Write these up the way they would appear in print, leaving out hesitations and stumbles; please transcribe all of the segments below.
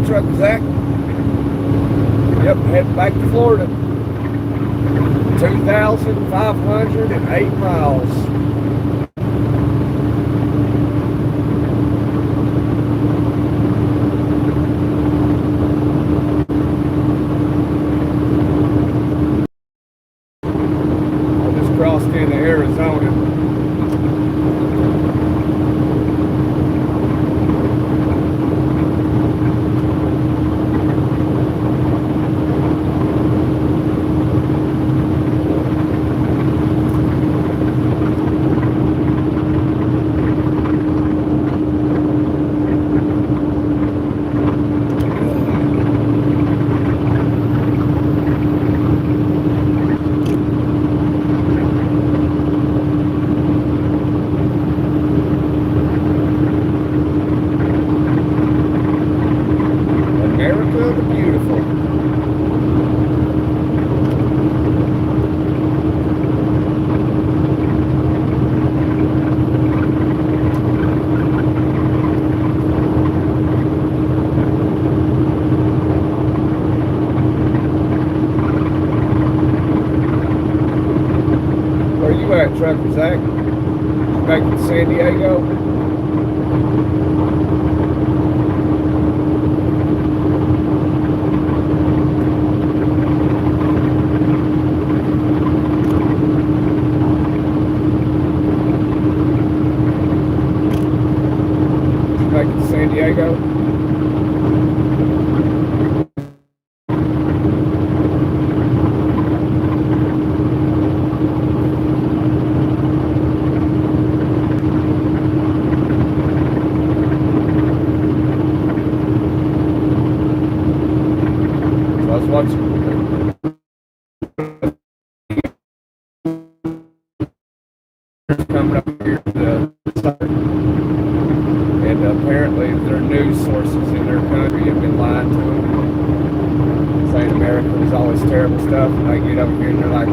Truck Zach. Yep, heading back to Florida. 2,508 miles. I just crossed into Arizona. America the Beautiful. Where you at, Trucker Zach? Back in San Diego? Back in San Diego? I was watching coming up here to the and apparently their news sources in their country have been lying to them, saying America was all this terrible stuff, and they get over here and they're like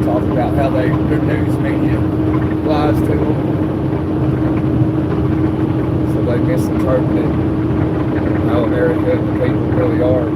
talking about how their news media lies to them, so they misinterpreted how America and the people really are.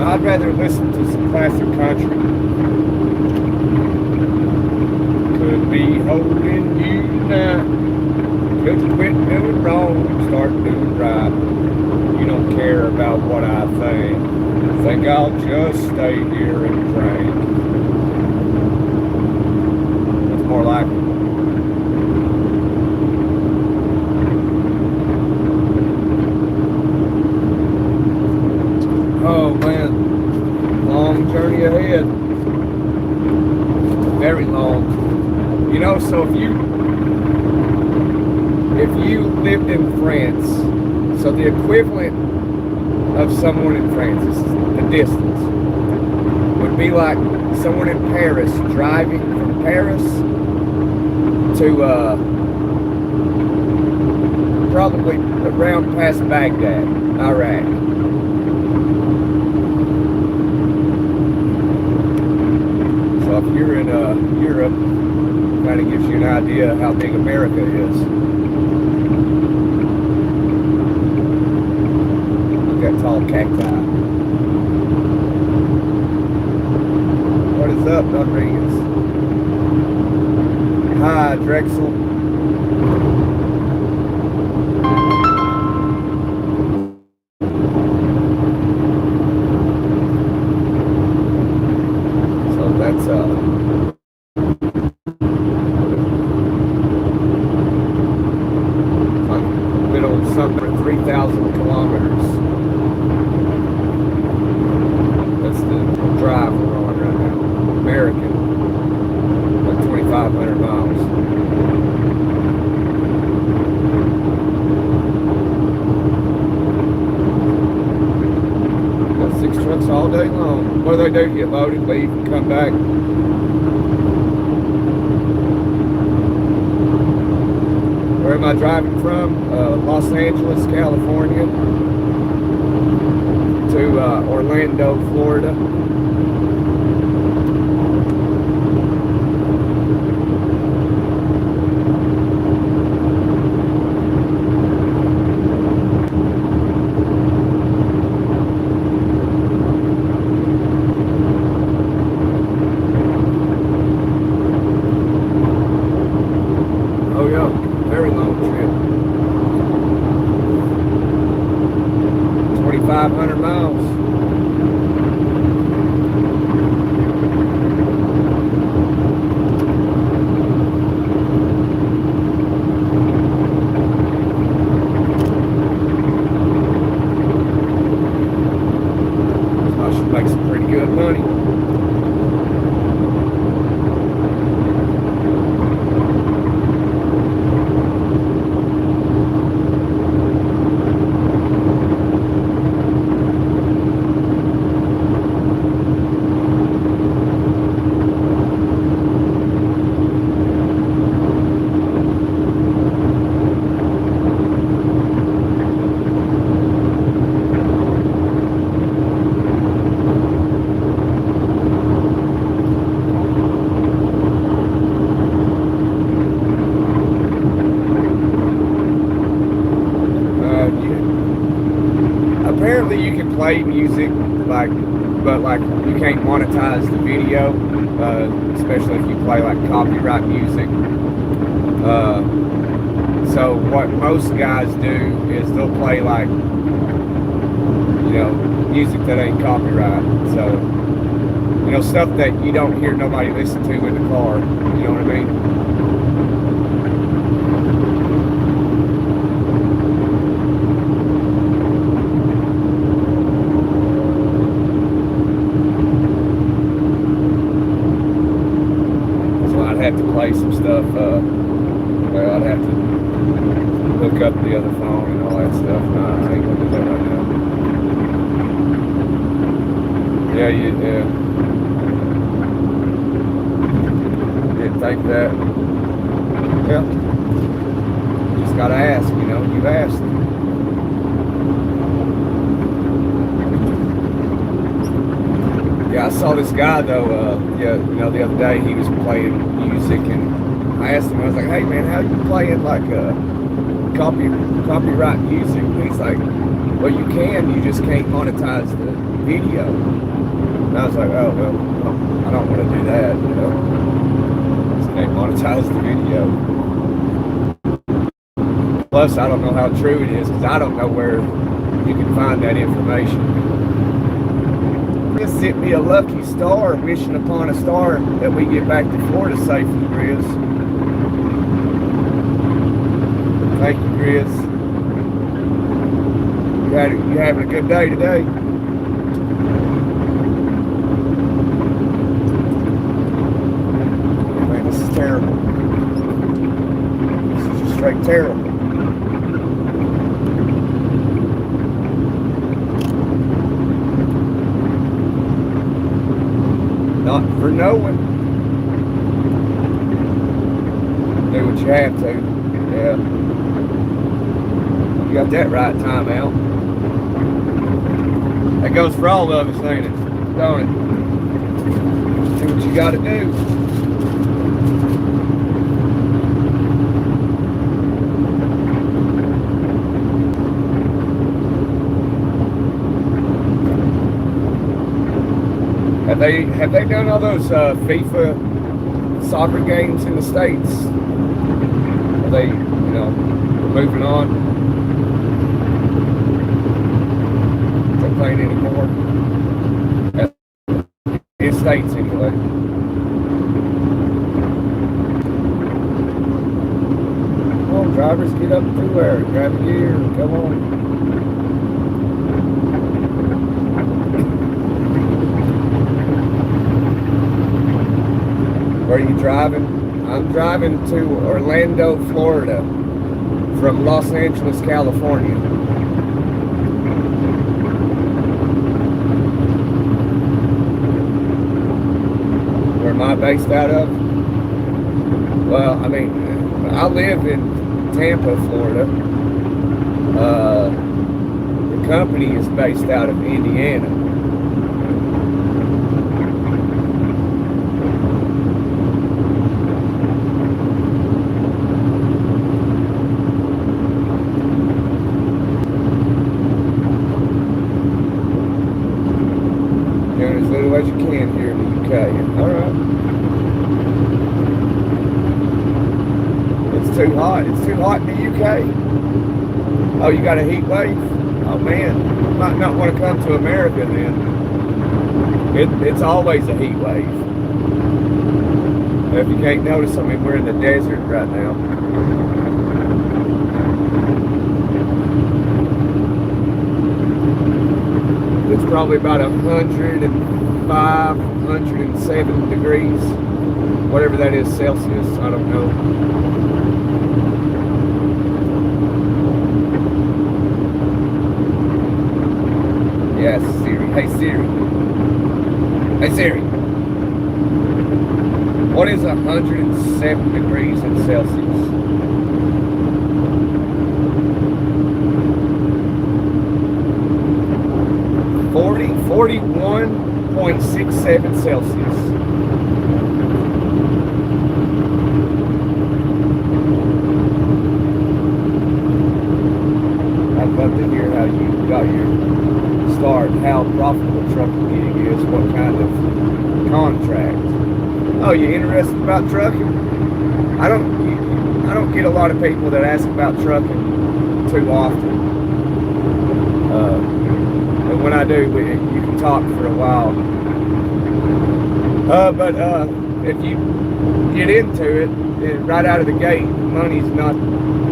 I'd rather listen to some classic country. Could be holding you now. Could quit doing wrong and start doing right. You don't care about what I think I'll just stay here and drink. That's more like it. Oh man, long journey ahead. Very long. You know, so if you lived in France, so the equivalent of someone in France, this is the distance, would be like someone in Paris driving from Paris to probably around past Baghdad, Iraq. So if you're in Europe, kind of gives you an idea how big America is. Look at that tall cacti. What is up, Rodriguez? Hi, Drexel. So that's middle of summer, 3,000 kilometers. That's the drive we're on right now. American, like 2,500 miles. Got 6 trucks all day long. What do they do? Get loaded, leave, and come back. Where am I driving from? Los Angeles, California, to Orlando, Florida. Oh yeah, very long trip. 2,500 miles. So I should make some pretty good money. Apparently you can play music, but you can't monetize the video, especially if you play like copyright music. So what most guys do is they'll play like, music that ain't copyright. So, stuff that you don't hear nobody listen to in the car. You know what I mean? Have to play some stuff. Well, I'd have to hook up the other phone and all that stuff. No, I ain't gonna do that right now. Yeah. Didn't think that. Yeah. You just gotta ask. You've asked. Yeah, I saw this guy though. The other day he was playing music, and I asked him. I was like, "Hey man, how you playing like copyright music?" And he's like, "Well, you can. You just can't monetize the video." And I was like, "Oh well, I don't want to do that. Just can't monetize the video." Plus, I don't know how true it is because I don't know where you can find that information. Chris sent me a lucky star, wishing upon a star that we get back to Florida safely, Chris. Thank you, Chris. You having a good day today? Man, this is terrible. terrible. Not for no one. Do what you have to. Yeah. You got that right, time out. That goes for all of us, ain't it? Don't it? Do what you gotta do. Have they done all those FIFA soccer games in the States? Are they, moving on? They're playing anymore? In States anyway. Come on, drivers, get up through there, grab a gear, come on. Where are you driving? I'm driving to Orlando, Florida, from Los Angeles, California. Where am I based out of? Well, I mean, I live in Tampa, Florida. The company is based out of Indiana. As you can here in the UK. Alright. It's too hot. It's too hot in the UK. Oh, you got a heat wave? Oh man. You might not want to come to America then. It's always a heat wave. If you can't notice, I mean, we're in the desert right now. It's probably about 105, 107 degrees, whatever that is Celsius, I don't know. Yes, Siri. Hey Siri. Hey Siri. What is 107 degrees in Celsius? Forty 41.67 Celsius. I'd love to hear how you got your start, how profitable trucking gig is, what kind of contract. Oh, you interested about trucking? I don't get a lot of people that ask about trucking too often. And when I do, you can talk for a while. But if you get into it, right out of the gate, money's not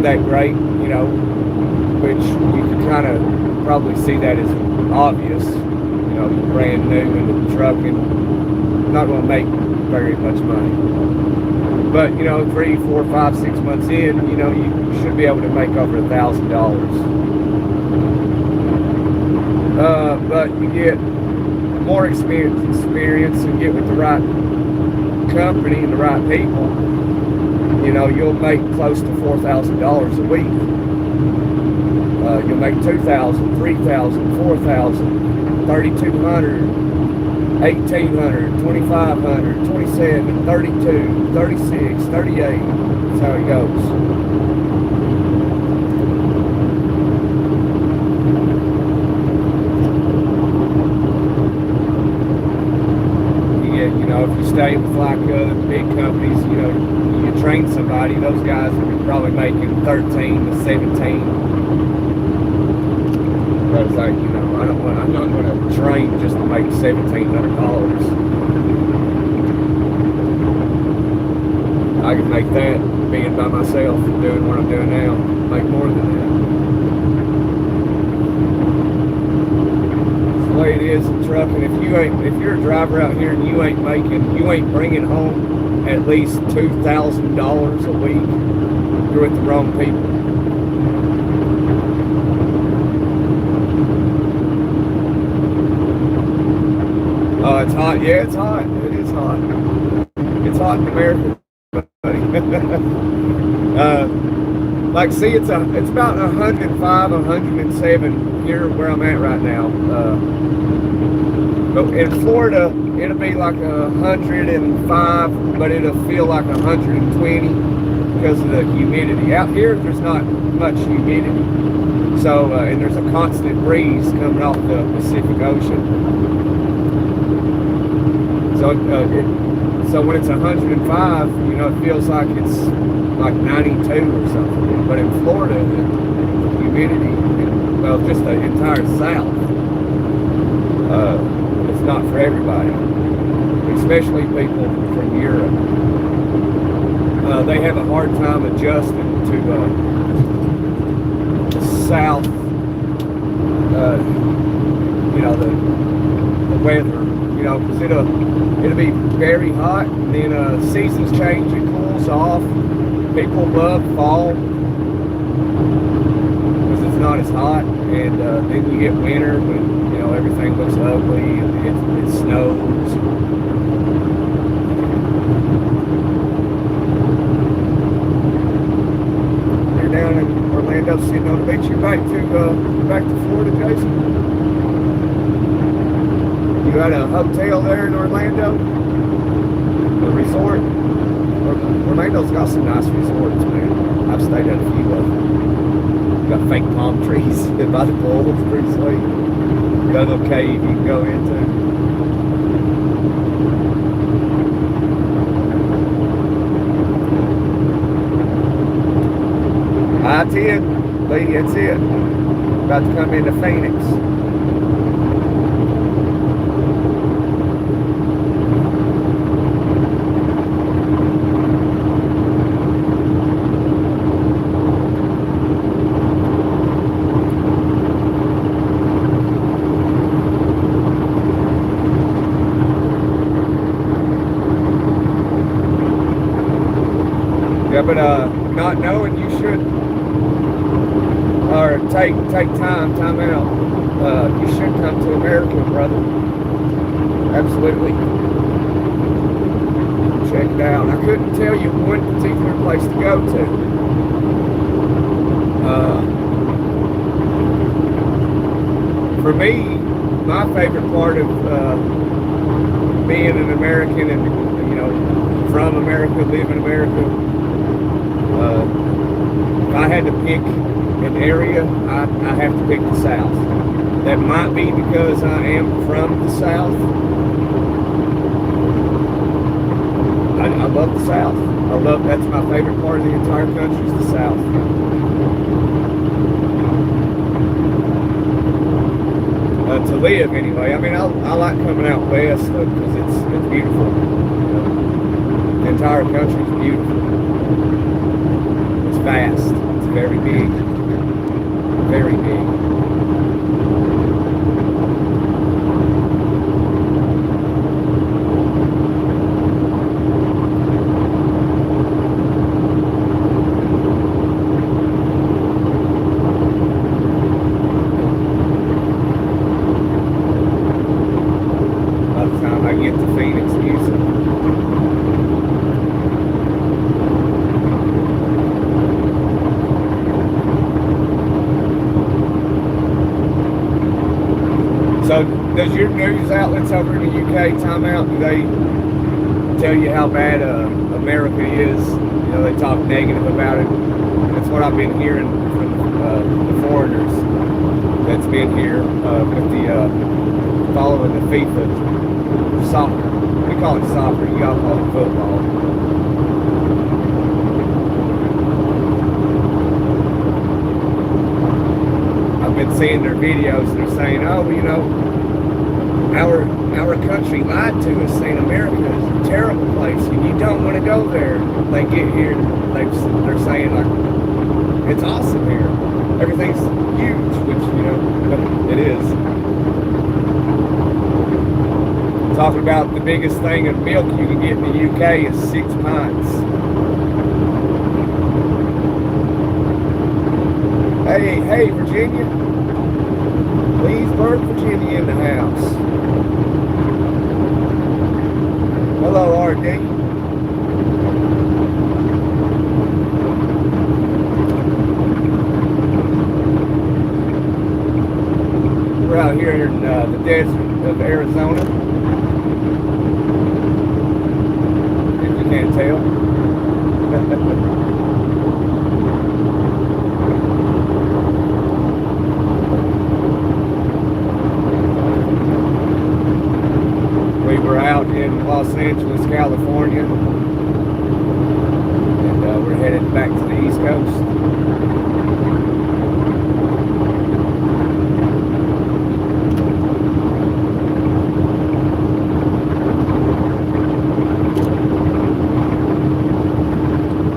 that great, which you can kind of probably see that as obvious. Brand new into trucking, not going to make very much money. But 3, 4, 5, 6 months in, you should be able to make over $1,000. But you get more experience and get with the right company and the right people, you'll make close to $4,000 a week. You'll make $2,000, $3,000, $4,000, $3,200, $1,800, $2,500, $2,700, $32,000, $36,000, $38,000. That's how it goes. If you stay with like big companies, you train somebody, those guys are probably making 13 to 17. But it's like, I'm not going to train just to make $1,700. I can make that being by myself and doing what I'm doing now, make more than that. The way it is in trucking, if you're a driver out here and you ain't bringing home at least $2,000 a week, you're with the wrong people. Oh, it's hot. Yeah, it's hot. It is hot. It's hot in America, buddy. Like, see, it's about 105, 107 here where I'm at right now. But in Florida, it'll be like 105, but it'll feel like 120 because of the humidity. Out here, there's not much humidity. So, and there's a constant breeze coming off the Pacific Ocean. So when it's 105, you know, it feels like it's like 92 or something. But in Florida, the humidity, well, just the entire South, it's not for everybody, especially people from Europe. They have a hard time adjusting to the South, you know, the weather, you know, because it'll be very hot, and then seasons change, it cools off. People love fall because it's not as hot, and then you get winter when, you know, everything looks ugly and it snows. You're down in Orlando sitting on the beach. You're back to Florida, Jason? You at a hotel there in Orlando? A resort? Orlando's got some nice resorts, man. I've stayed at a few of them. Got fake palm trees by the pool. It's pretty sweet. Got a little cave you can go into. I-10, lady, that's it. About to come into Phoenix. Yeah, but not knowing you should, or take time out. You should come to America, brother. Absolutely. Check it out. I couldn't tell you one particular place to go to. For me, my favorite part of being an American and, you know, from America, live in America, if I had to pick an area, I have to pick the South. That might be because I am from the South. I love the South. That's my favorite part of the entire country is the South. To live anyway. I mean, I like coming out west because it's beautiful. The entire country is beautiful. It's vast. It's very big. Very big. So, does your news outlets over in the UK, Time Out, do they tell you how bad America is? You know, they talk negative about it. That's what I've been hearing from the foreigners that's been here with the following the FIFA soccer. We call it soccer. You all call it football. Been seeing their videos and they're saying, oh, you know, our country lied to us, saying America is a terrible place and you don't want to go there. They get here and they're saying, like, it's awesome here, everything's huge, which, you know, it is. Talking about the biggest thing of milk you can get in the UK is 6 pints. Hey, Virginia. Leesburg, Virginia in the house. Hello, RD. We're out here in the desert of Arizona. If you can't tell. We were out in Los Angeles, California, and we're headed back to the East Coast.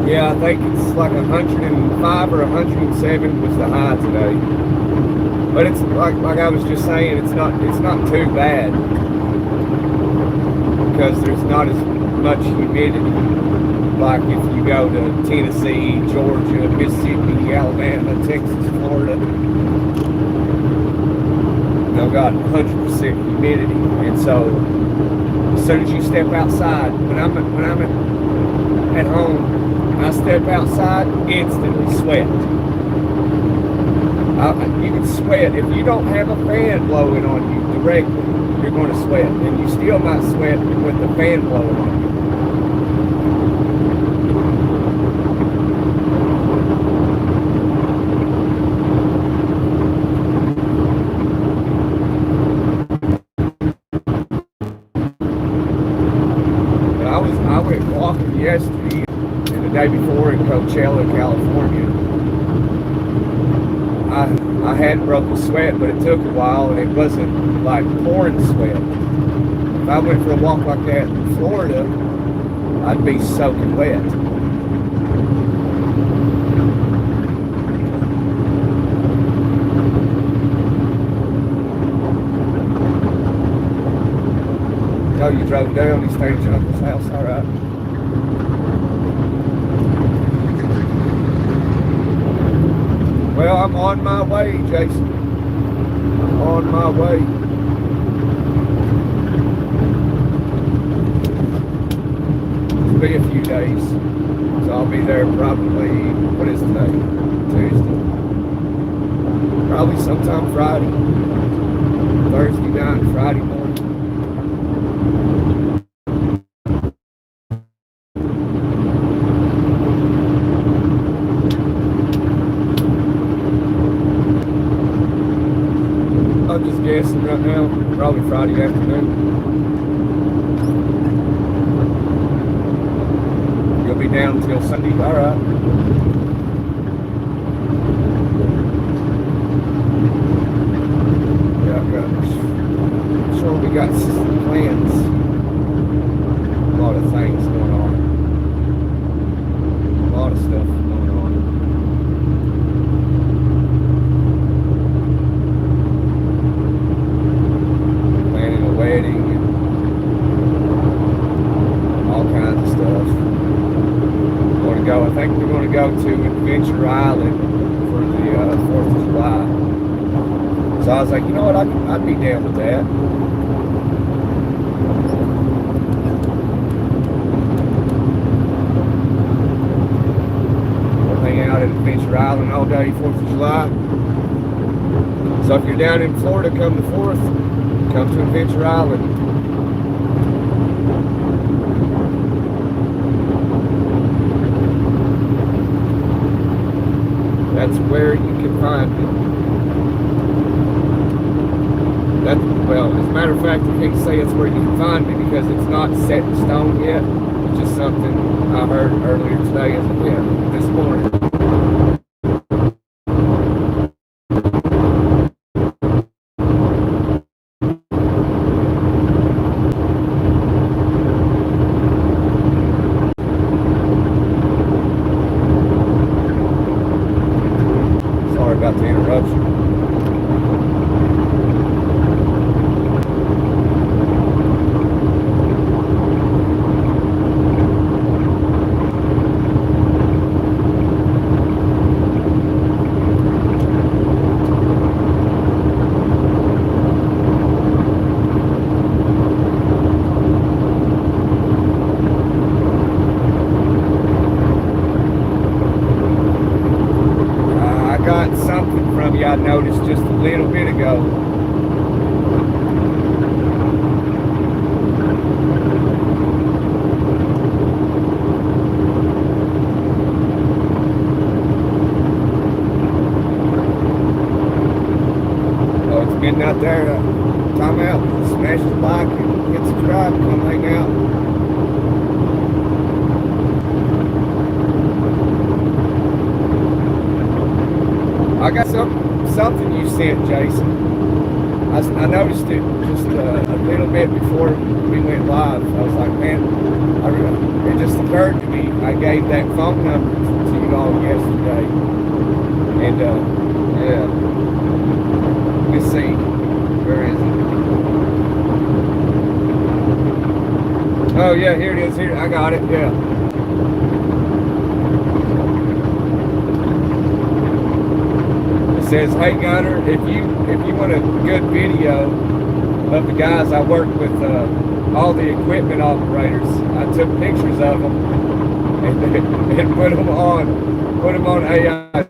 Yeah, I think it's like 105 or 107 was the high today. But it's like I was just saying, it's not too bad because there's not as much humidity. Like if you go to Tennessee, Georgia, Mississippi, Alabama, Texas, Florida, they've got 100% humidity, and so as soon as you step outside, when I'm at home, I step outside, instantly sweat. You can sweat if you don't have a fan blowing on you directly. You're going to sweat, and you still might sweat with the fan blowing on you. But I went walking yesterday and the day before in Coachella, California. I hadn't broken sweat, but it took a while, and it wasn't like pouring sweat. If I went for a walk like that in Florida, I'd be soaking wet. Oh, you drove down, you stayed at your uncle's house, all right. Well, I'm on my way, Jason. I'm on my way. It'll be a few days. So I'll be there probably, what is today? Tuesday. Probably sometime Friday. Thursday night, Friday morning. I'm just guessing right now, probably Friday afternoon. You'll be down until Sunday, all right. Yeah, we got plans. A lot of things going on. A lot of stuff going on. Wedding and all kinds of stuff. I think we're going to go to Adventure Island for the 4th of July. So I was like, you know what, I'd be down with that. We'll hang out at Adventure Island all day, 4th of July. So if you're down in Florida, come the 4th. Come to Adventure Island. That's where you can find me. Well, as a matter of fact, I can't say it's where you can find me because it's not set in stone yet. It's just something I heard earlier today, this morning. About the interruption. out there, time out, smash the like and hit subscribe, come hang out. I got something you sent, Jason. I noticed it just a little bit before we went live. I was like, man, it just occurred to me. I gave that phone number to you all yesterday. And, yeah. Let's see. Where is it? Oh, yeah, here it is. Here, I got it, yeah. Says, hey Gunner, if you want a good video of the guys I work with, all the equipment operators, I took pictures of them and put them on AI.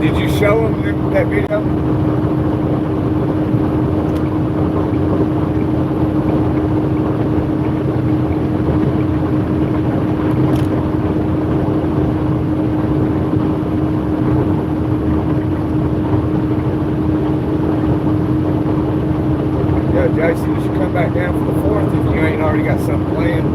Did you show them that video? Yeah, Jason, you should come back down for the 4th if you ain't already got something planned.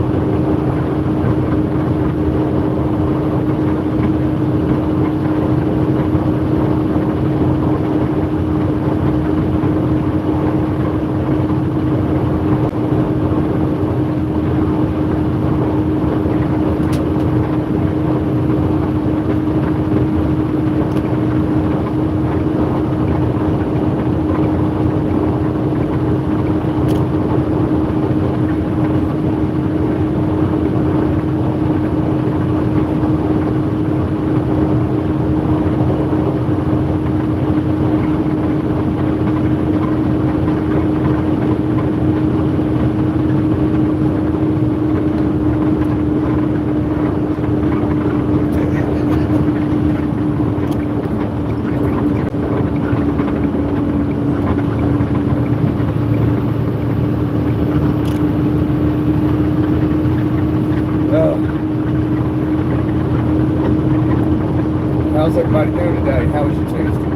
How's everybody doing today? How was your Tuesday?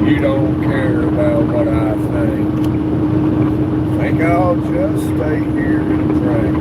You don't care about what I think I'll just stay here and drink.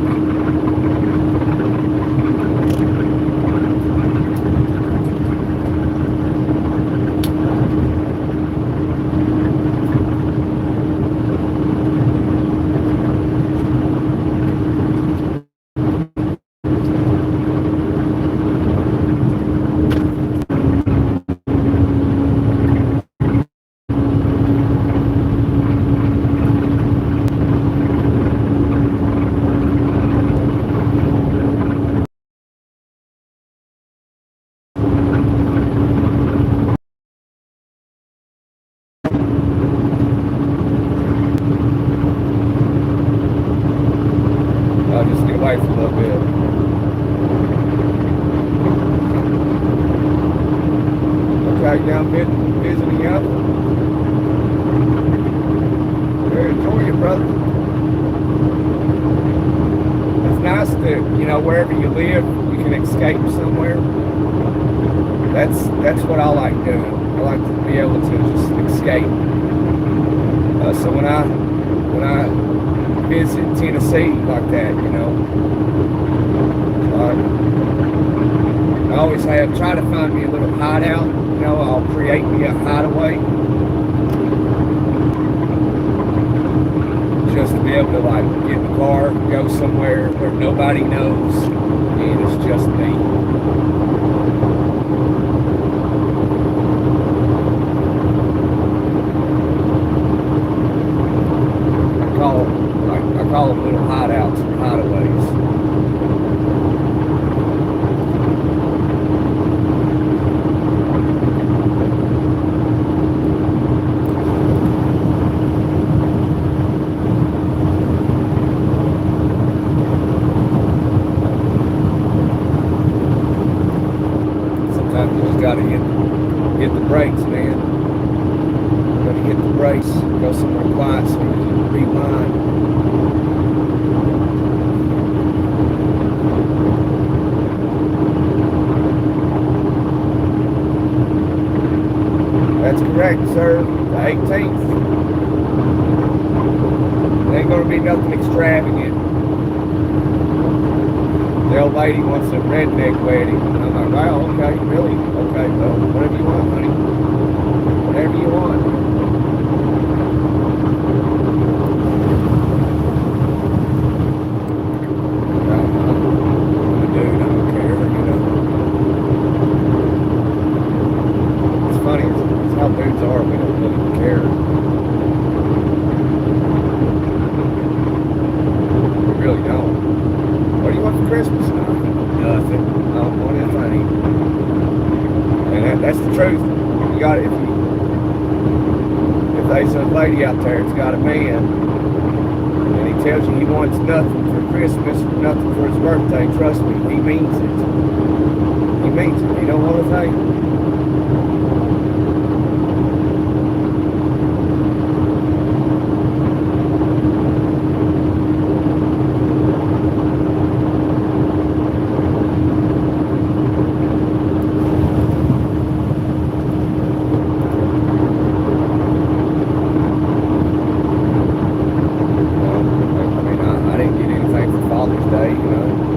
I'll just get away for a little bit. Okay, down visiting up. Very enjoy it, brother. It's nice that, you know, wherever you live, you can escape somewhere. That's what I like doing. I like to be able to just escape. So when I visit Tennessee like that, I always try to find me a little hideout. I'll create me a hideaway just to be able to get in the car, go somewhere where nobody knows, and it's just me. I call them little hideouts or hideaways. Sometimes you just gotta hit the brakes, man. You gotta hit the brakes, go somewhere quiet so you can rewind. That's correct, sir. The 18th. It ain't gonna be nothing extravagant. The old lady wants a redneck wedding. And I'm like, wow, okay, really? Okay, well, whatever you want, honey. Whatever you want. I'm a dude, I don't care, It's funny, it's how dudes are, we don't really care. We really don't. What do you want for Christmas? Nothing. I don't want anything. And that's the truth. You got it. If there's a lady out there that's got a man and he tells you he wants nothing for Christmas, nothing for his birthday, trust me, he means it. He means it. He don't want a thing.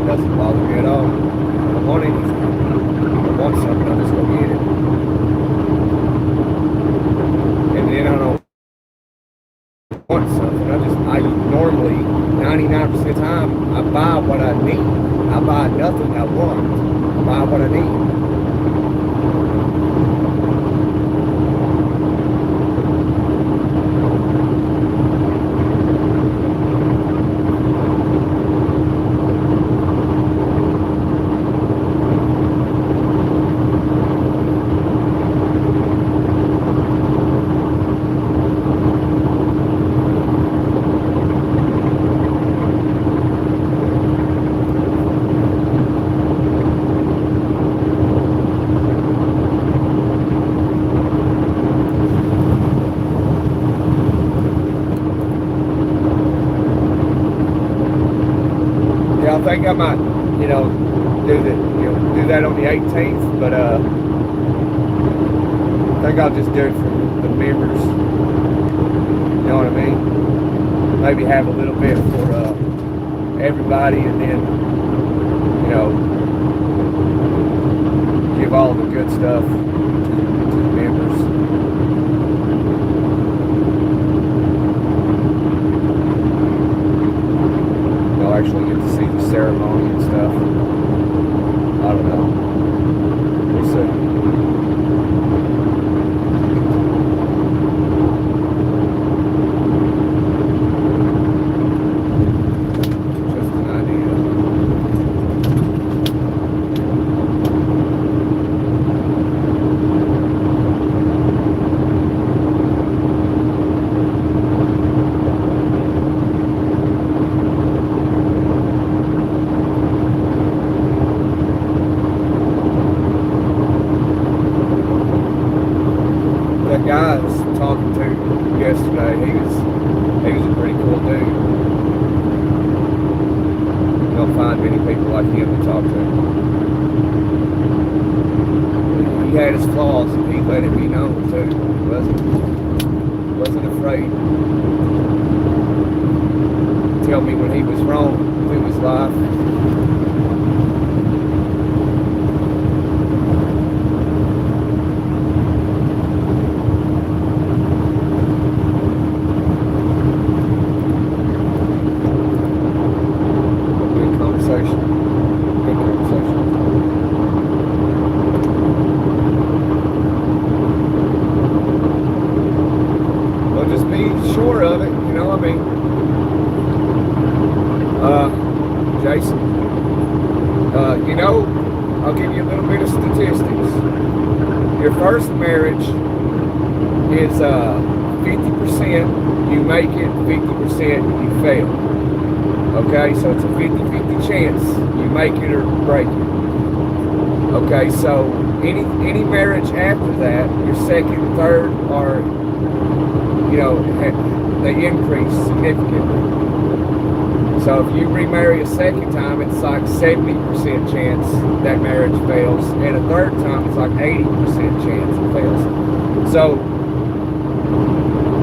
Doesn't bother me at all. I don't want anything. I want something, I'll just go get it. And then I don't want something. I normally, 99% of the time, I buy what I need. I buy nothing I want. I buy what I need. I think I might, do that on the 18th, but I think I'll just do it for the members. You know what I mean? Maybe have a little bit for everybody, and then, give all the good stuff to the members. Actually get to see the ceremony and stuff. I don't know. We'll see. Just an idea. Guy I was talking to yesterday, he was a pretty cool dude. You don't find many people like him to talk to. He had his flaws, and he let it be known too. Wasn't afraid. Tell me when he was wrong through his life. Good conversation. Good conversation. Well, just be sure of it, you know what I mean? Jason, you know, I'll give you a little bit of statistics. Your first marriage is 50% you make it, 50% you fail. Okay, so it's a 50-50 chance you make it or break it. Okay, so any marriage after that, your second, third, are, you know, they increase significantly. So if you remarry a second time, it's like 70% chance that marriage fails, and a third time it's like 80% chance it fails. So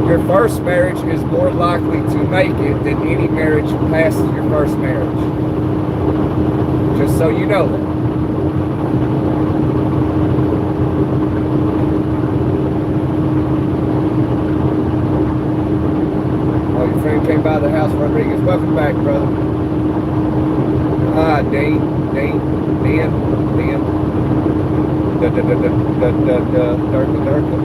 your first marriage is more likely to make it than any marriage past your first marriage. Just so you know that. Came by the house, Rodriguez. Welcome back, brother. Hi, Dan. Durka.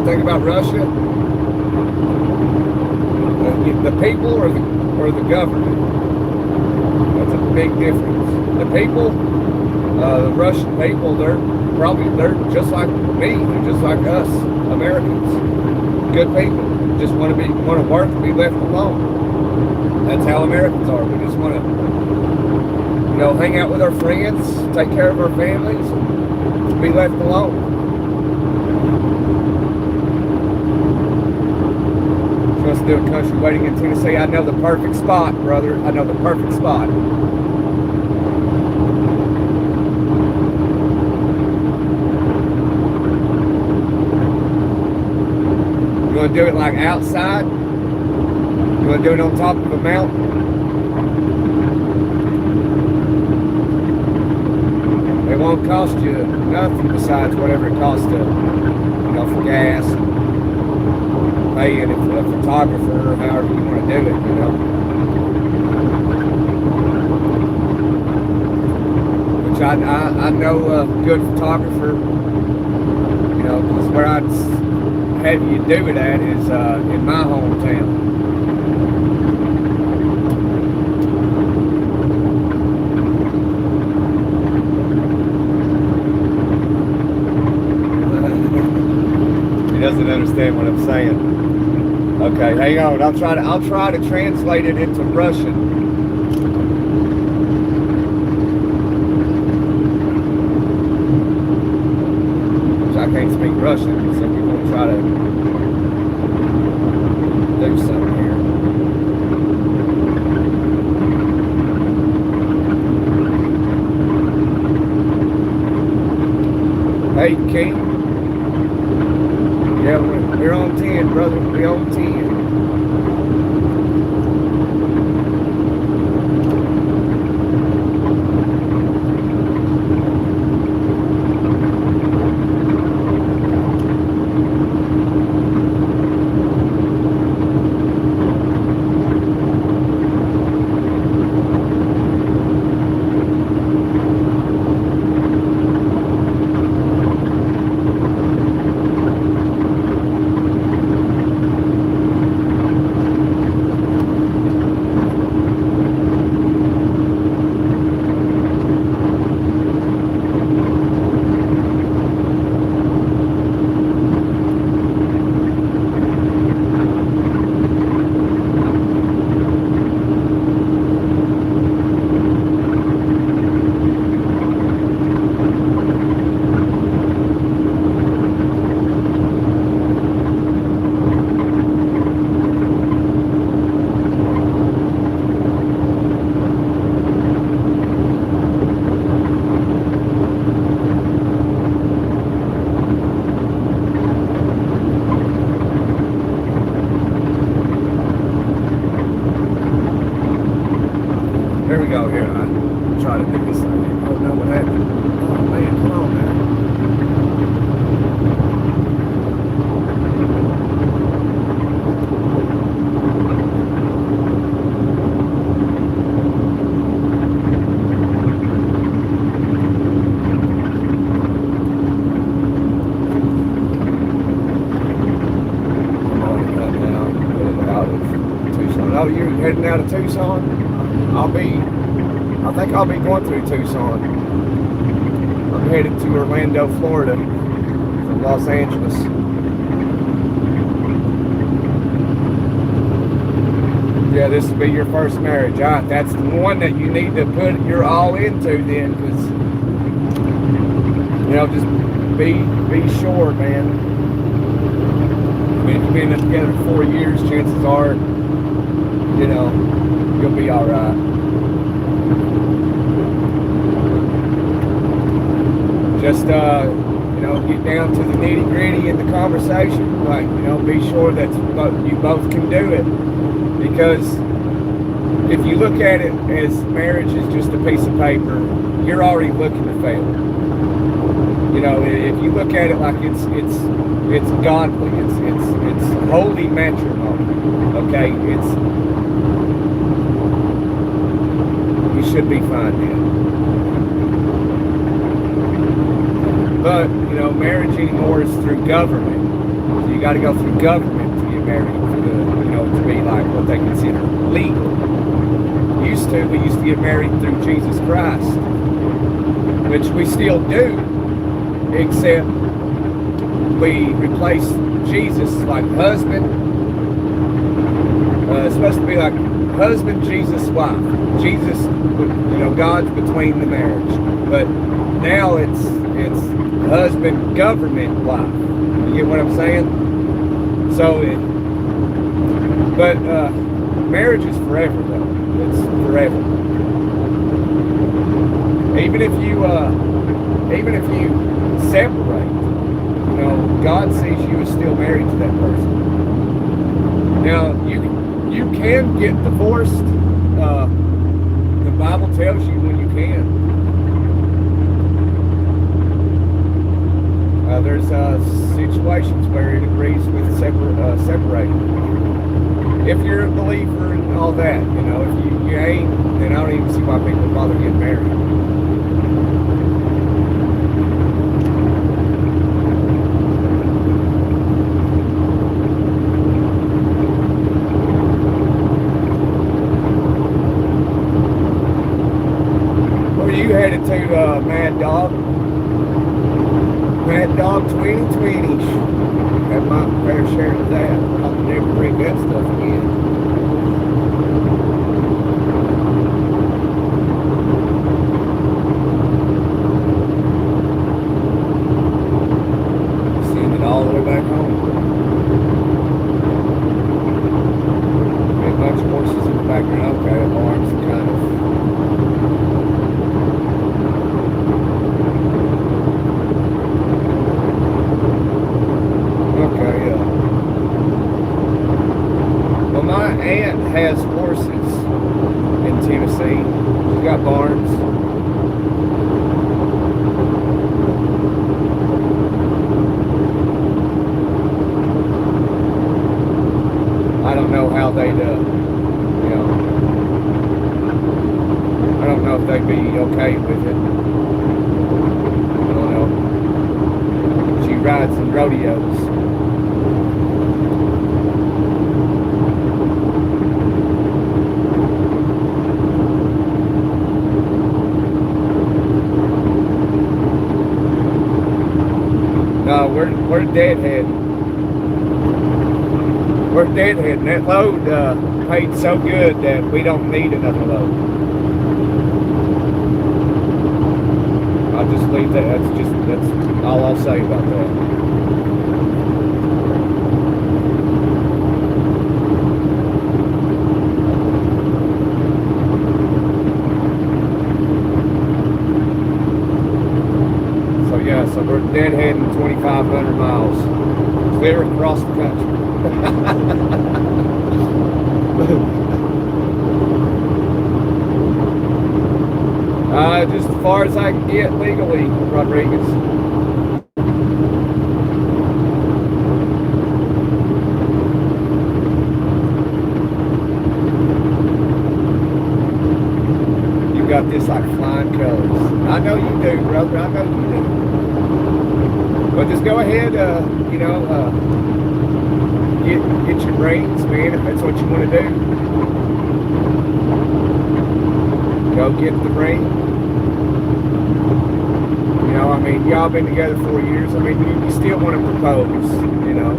Think about Russia, the people or the government. That's a big difference. The people, the Russian people, they're just like me. They're just like us, Americans. Good people. Just want to work and be left alone. That's how Americans are. We just want to, you know, hang out with our friends, take care of our families, and be left alone. Let's do a country wedding in Tennessee. I know the perfect spot, brother. I know the perfect spot. You want to do it like outside? You want to do it on top of a mountain? It won't cost you nothing besides whatever it costs to, you know, for gas. Paying a photographer or however you want to do it, you know. Which I know a good photographer, you know, because where I'd have you do it at is in my hometown. He doesn't understand what I'm saying. Okay, hang on. I'll try to translate it into Russian. Which I can't speak Russian, so we're gonna try to do something here. Hey, King. Yeah, we're on 10, brother. We're on 10. out of Tucson, I think I'll be going through Tucson. I'm headed to Orlando, Florida from Los Angeles. Yeah, this will be your first marriage. All right, that's the one that you need to put your all into then, because, you know, just be sure, man. I mean, if you've been together 4 years, chances are, you know, you'll be all right. Just, you know, get down to the nitty gritty in the conversation. Like, you know, be sure that you both can do it. Because if you look at it as marriage is just a piece of paper, you're already looking to fail. You know, if you look at it like it's godly, it's holy matrimony. Okay, you should be fine then. But you know, marriage anymore is through government. So you got to go through government to get married to be like what they consider legal. We used to get married through Jesus Christ, which we still do, except we replace Jesus like husband. It's supposed to be like husband, Jesus, wife. Jesus, you know, God's between the marriage, but now it's husband, government, wife. You get what I'm saying? So But marriage is forever, though. It's forever. Even if you separate, you know, God sees you as still married to that person. Now, you can get divorced. The Bible tells you when you can. There's situations where it agrees with separating. If you're a believer and all that, you know, if you ain't, then I don't even see why people bother getting married. Where are you headed to, Mad Dog? Mad Dog 2020. Had my fair share of that. I'll never bring that stuff again. Send it all the way back home. A bunch of horses in the background. Okay, the barns kind of. Has horses in Tennessee. She's got barns. I don't know how they'd, you know, I don't know if they'd be okay with it. I don't know. She rides in rodeos. We're deadhead. We're deadhead, and that load paid so good that we don't need another load. I'll just leave that. That's all I'll say about that. So we're deadheading 2,500 miles, clear across the country. Just as far as I can get legally, Rodriguez. You got this like flying colors. I know you do, brother. I know you do. But just go ahead, you know, get your brains, man, if that's what you want to do. Go get the ring. You know, I mean, y'all been together 4 years. I mean, you still want to propose, you know.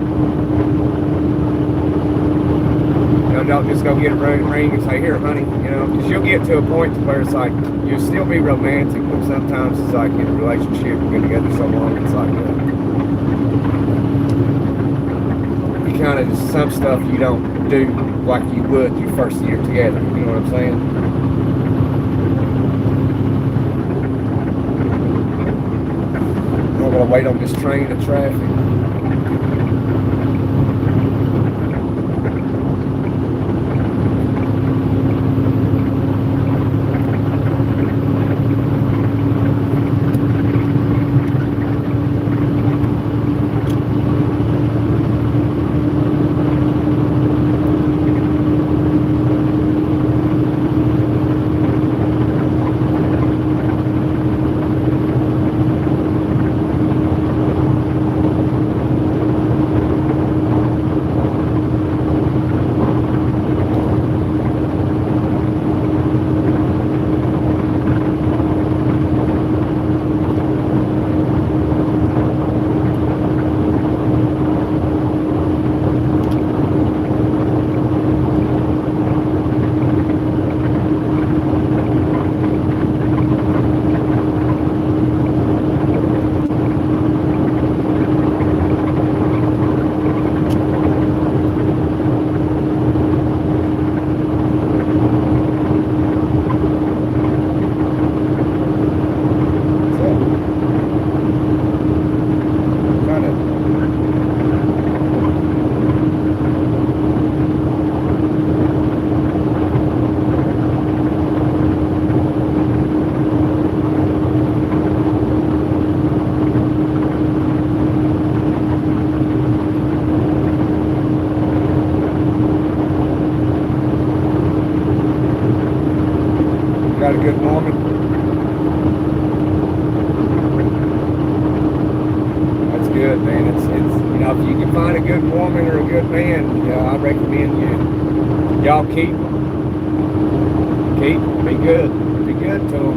You know, don't just go get a ring and say, here, honey, you know, because you'll get to a point where it's like, you'll still be romantic, but sometimes it's like in a relationship, you've been together so long, it's like, you kind of just, some stuff you don't do like you would your first year together, you know what I'm saying? I'm gonna wait on this train of traffic. Got a good woman. That's good, man. It's you know, if you can find a good woman or a good man, you know, I recommend y'all keep be good to them.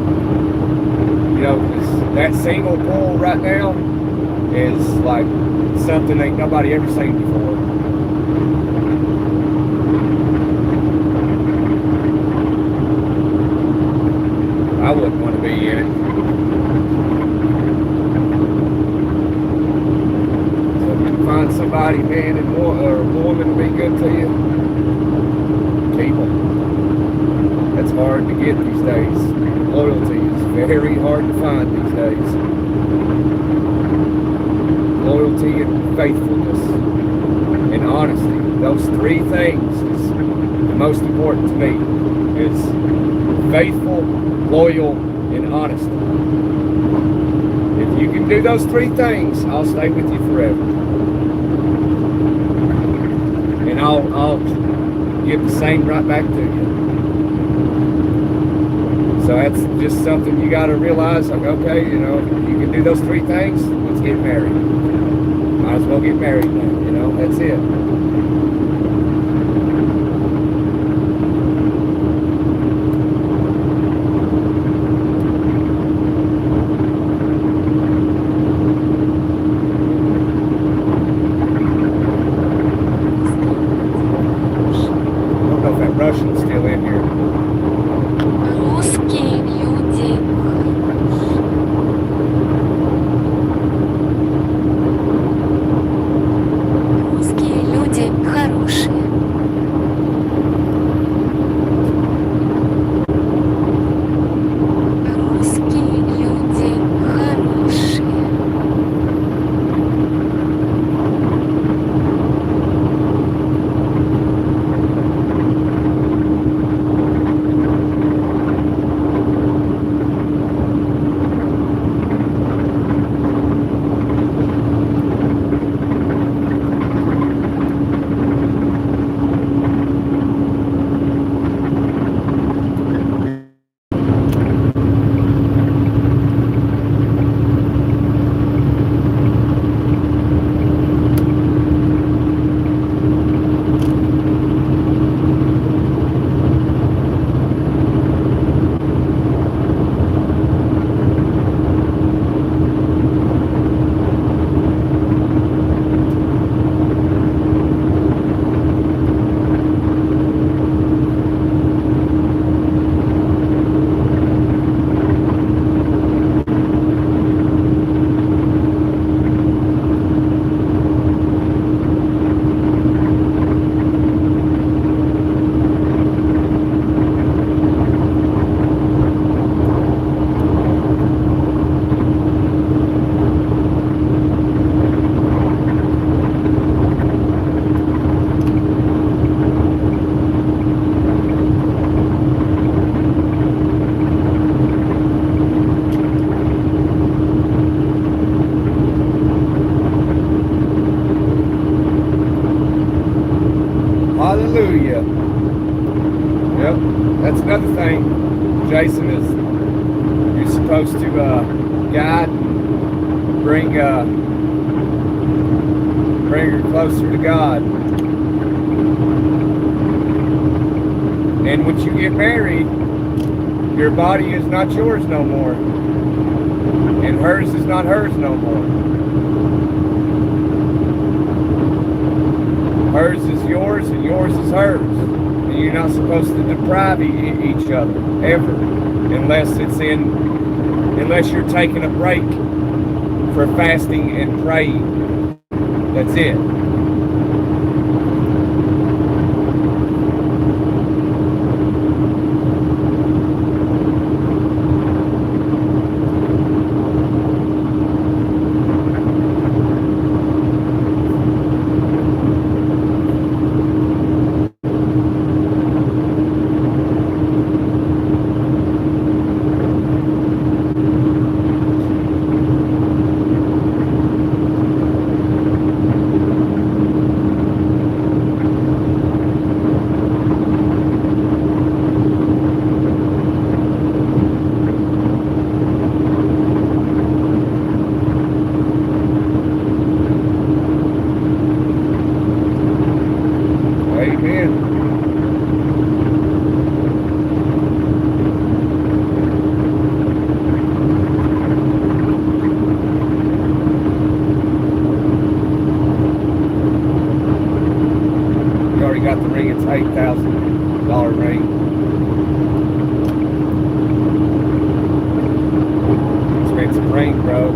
You know, 'cause that single pull right now is like something ain't nobody ever seen before. I wouldn't want to be in it. So if you can find somebody, man, or a woman to be good to you, keep them. That's hard to get these days. Loyalty is very hard to find these days. Loyalty and faithfulness and honesty. Those three things is the most important to me. It's faithful, loyal, and honest. If you can do those three things, I'll stay with you forever. And I'll give the same right back to you. So that's just something you got to realize, like, okay, you know, you can do those three things, let's get married. Might as well get married now, you know, that's it. Russians still in here. Русские люди. Русские люди хорошие. Русские люди хорошие. Hallelujah. Yep, that's another thing. Jason, is you're supposed to guide, bring her closer to God. And when you get married, your body is not yours no more. And hers is not hers no more. Hers is yours and yours is hers. And you're not supposed to deprive each other, ever. Unless you're taking a break for fasting and praying. That's it. Got the ring, it's $8,000 ring. Expensive ring, bro.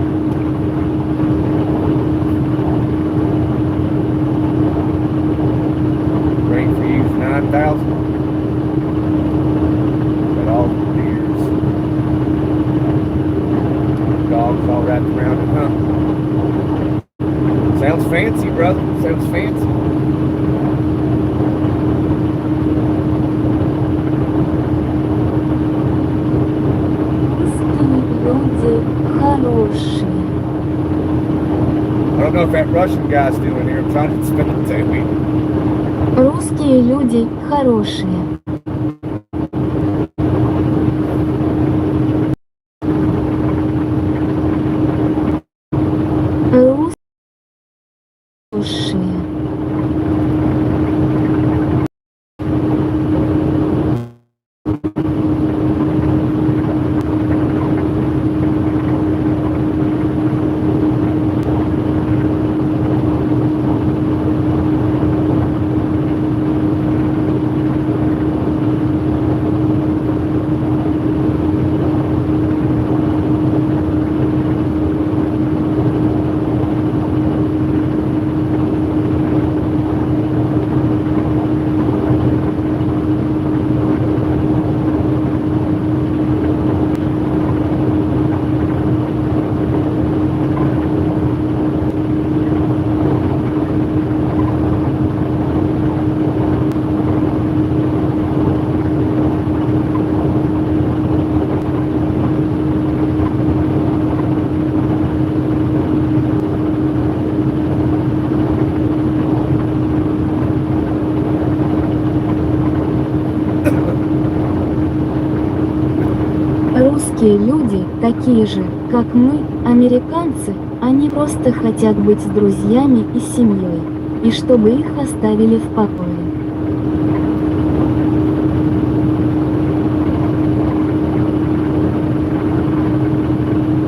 Ring for you is $9,000. Got all the ears. Dogs all wrapped around it, huh? Sounds fancy, brother. Sounds fancy. I don't know if that Russian guy's doing here. I'm trying to spell it to me. Русские люди хорошие. Русские хорошие. Русские люди такие же, как мы, американцы, они просто хотят быть с друзьями и семьей, и чтобы их оставили в покое.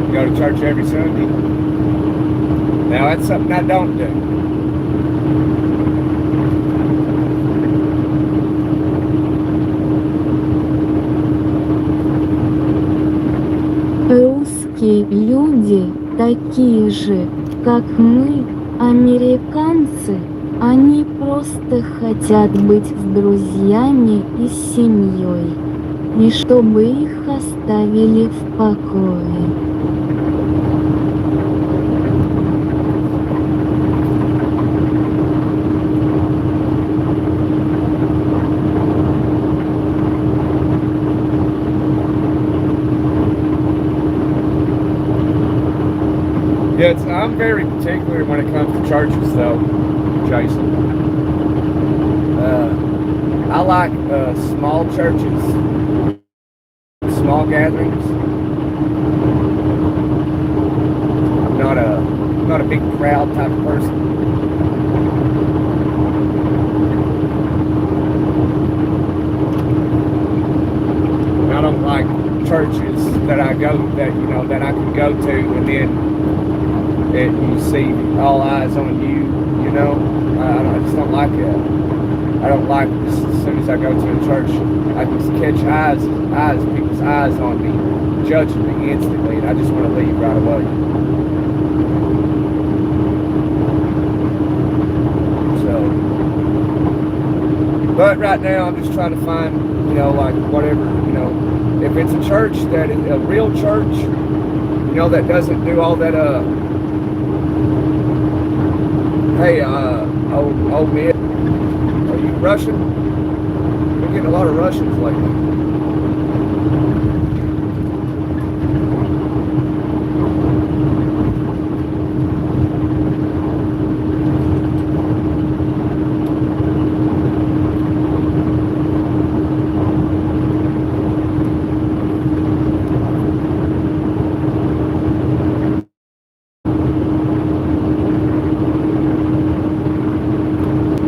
You go to church every Sunday? Now that's something I don't do. Русские люди такие же, как мы, американцы, они просто хотят быть с друзьями и семьей, и чтобы их оставили в покое. Yes, I'm very particular when it comes to churches, though, Jason. I like small churches, small gatherings. I'm not a big crowd type of person. I don't like churches that I can go to and then you see all eyes on you. I just don't like it. I don't like this. As soon as I go to a church, I can catch people's eyes on me, judging me instantly, and I just want to leave right away. But right now, I'm just trying to find, like whatever, if it's a church that is a real church, that doesn't do all that, hey, old man, are you Russian? We're getting a lot of Russians lately.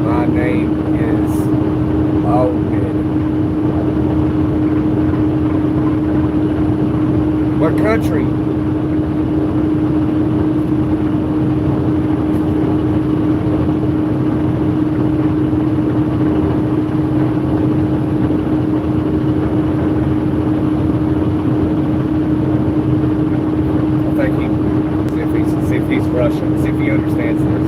My name is Ahmed. What country? I think see if he's Russian, see if he understands this.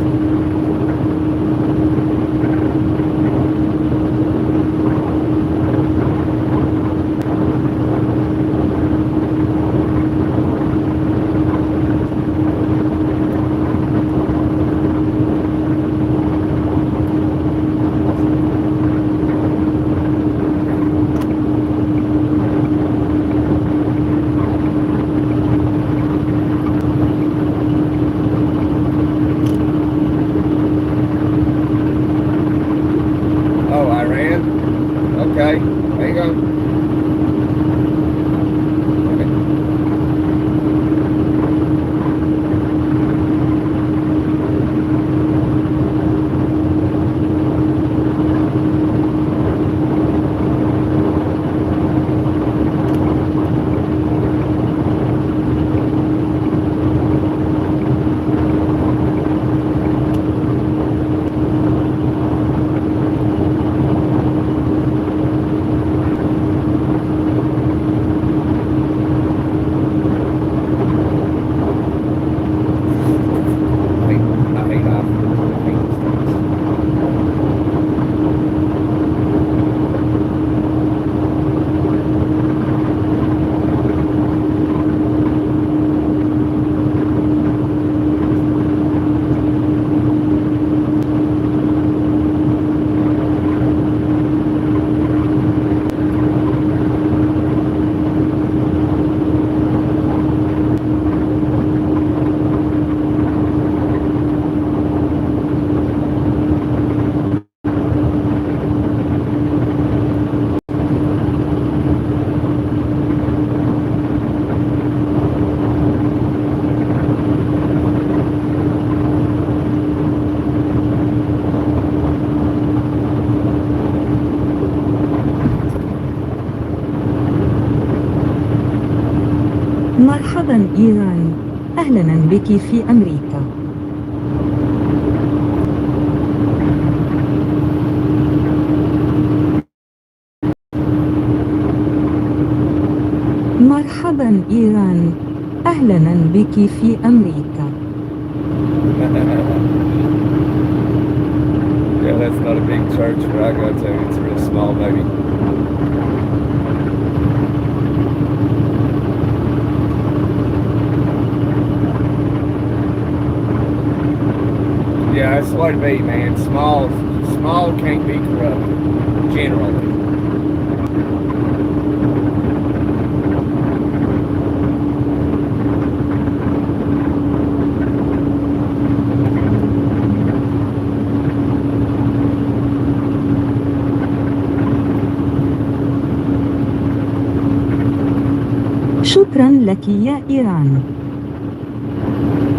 Oh, Iran? Okay, there you go. مرحبا إيران، أهلا بك في أمريكا. مرحبا إيران، أهلا بك في أمريكا. Yeah, that's not a big church where I go to. It's real small, maybe. Yeah, that's the way to be, man. Small can't be corrupt, generally. شكرا لك يا إيران.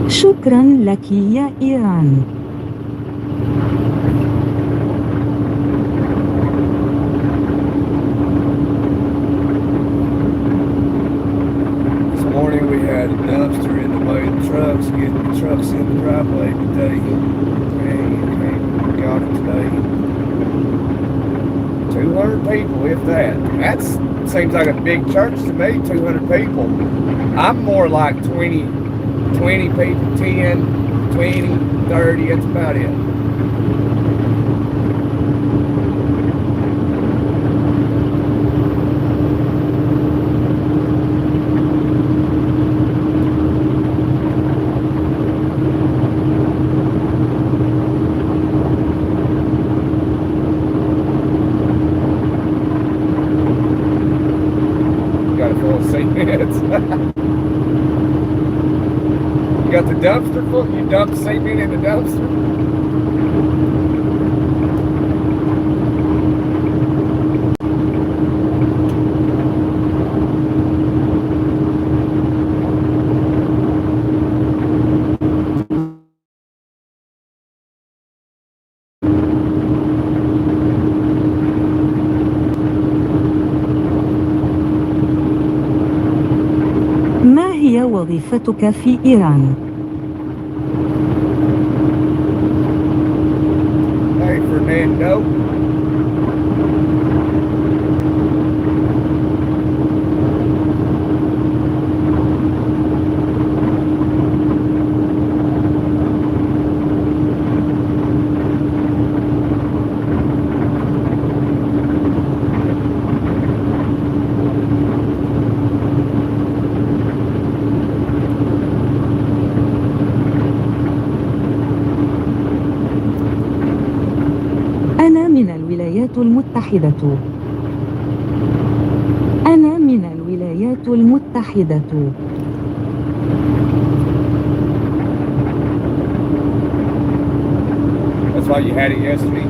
شكرا لك يا إيران. This morning we had a dumpster in the way of the trucks, getting the trucks in the driveway today. And got it today. 200 people, if that. That seems like a big church to me, 200 people. I'm more like 20 people, 10, 20, 30, that's about it. Got it full of cements. You got the dumpster full? You dumped cement in the dumpster? ما هي وظيفتك في إيران؟ Hey, Fernando. أنا من الولايات المتحدة. أنا من الولايات المتحدة. That's why you had it yesterday.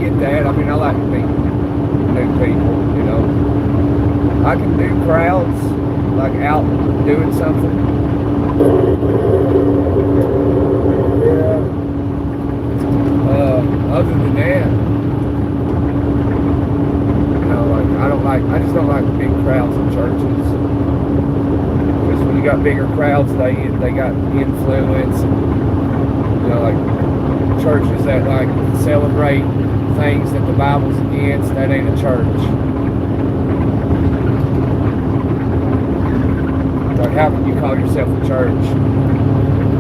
get that. I mean, I like to meet new people, you know. I can do crowds, like out doing something. Yeah. Other than that, you know, like I just don't like big crowds in churches. Because when you got bigger crowds, they got influence, and, you know, like churches that like celebrate things that the Bible's against, that ain't a church. Like, how can you call yourself a church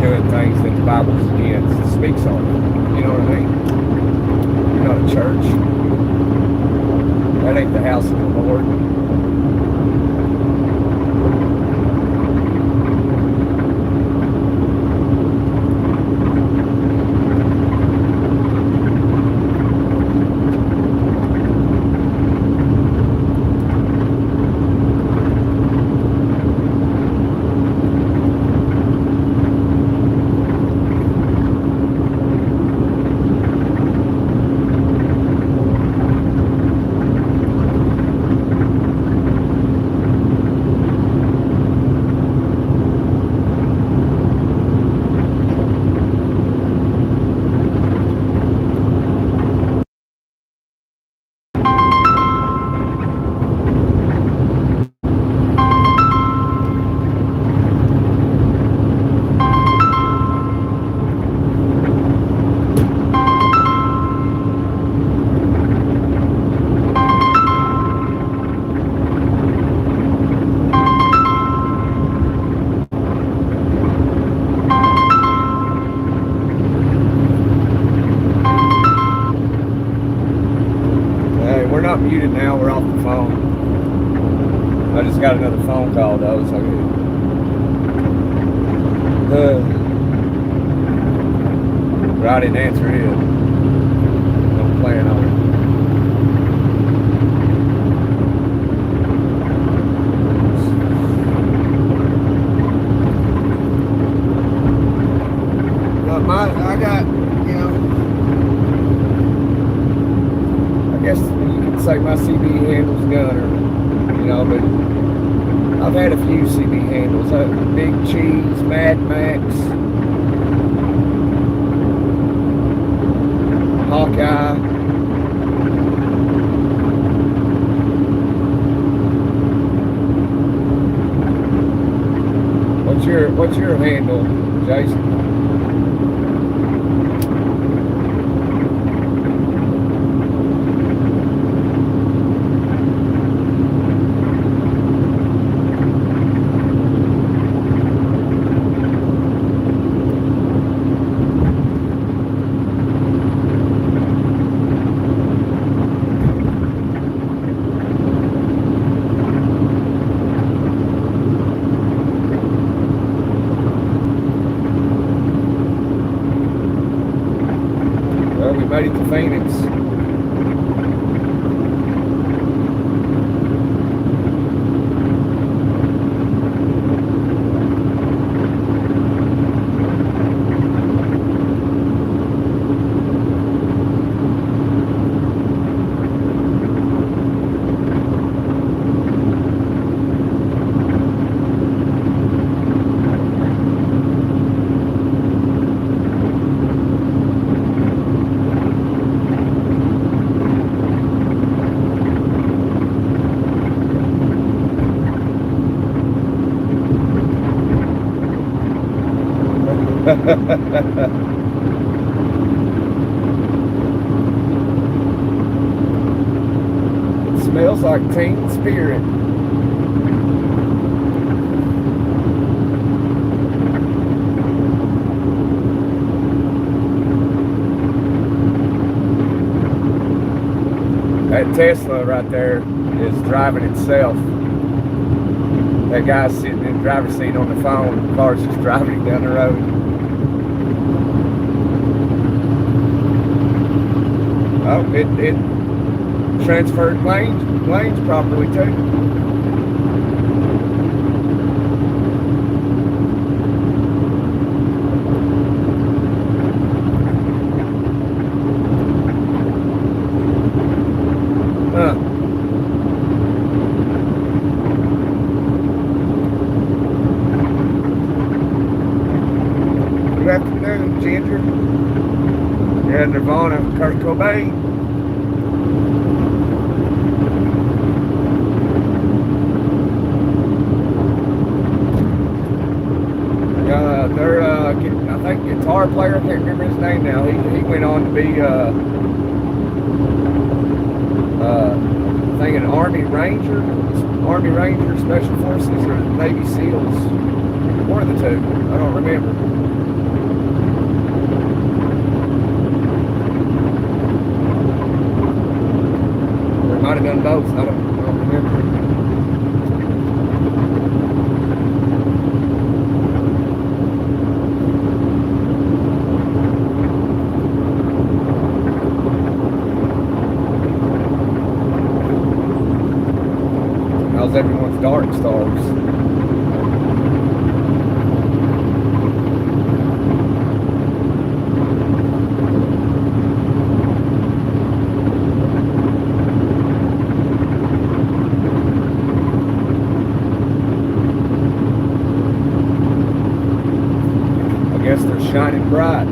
doing things that the Bible's against, speaks on? You know what I mean? You're not a church. That ain't the house of the Lord. We're not muted now, we're off the phone. I just got another phone call though, so but I didn't answer it. Don't plan on it. I got, you know, I guess you could say my CB handle's Gunner, you know, but I've had a few CB handles. Big Cheese, Mad Max, Hawkeye. What's your handle, Jason? Well, we made it to Phoenix. It smells like Teen Spirit. That Tesla right there is driving itself. That guy's sitting in the driver's seat on the phone. The car's just driving down the road. Oh, it transferred lanes properly too. afternoon, Ginger. Yeah, Nirvana, Kurt Cobain. I think guitar player, I can't remember his name now. He went on to be I think an Army Ranger, Special Forces, or Navy SEALs. One of the two. I don't remember. Or it might have done both. I don't remember. How's everyone's dark stars? I guess they're shining bright.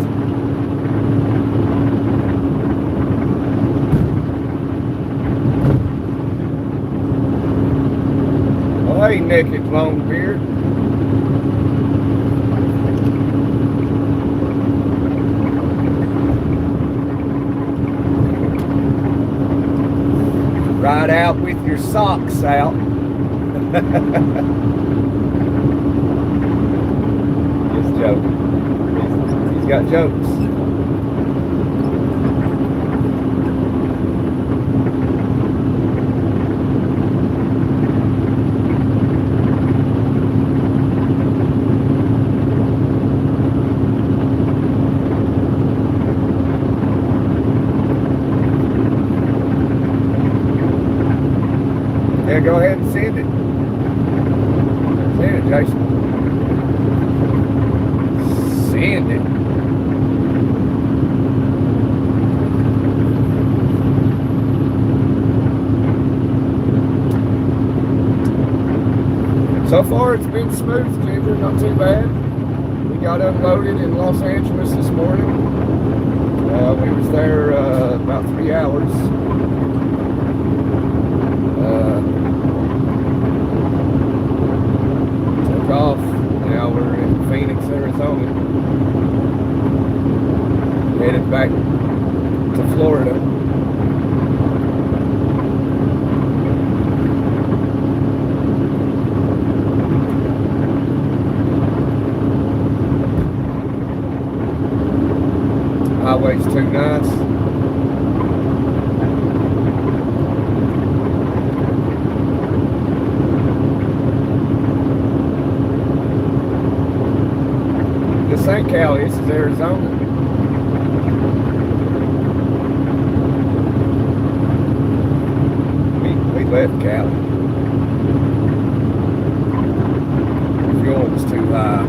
Hey, naked Longbeard. Ride out with your socks out. Just joking. He's got jokes. Yeah, go ahead and send it. Send it, Jason. Send it. So far, it's been smooth, Ginger. Not too bad. We got unloaded in Los Angeles this morning. We was there about 3 hours. Off. Now we're in Phoenix, Arizona. Headed back to Florida. Highway's too nice. This ain't Cali, this is Arizona. We left Cali. Fuel was too high.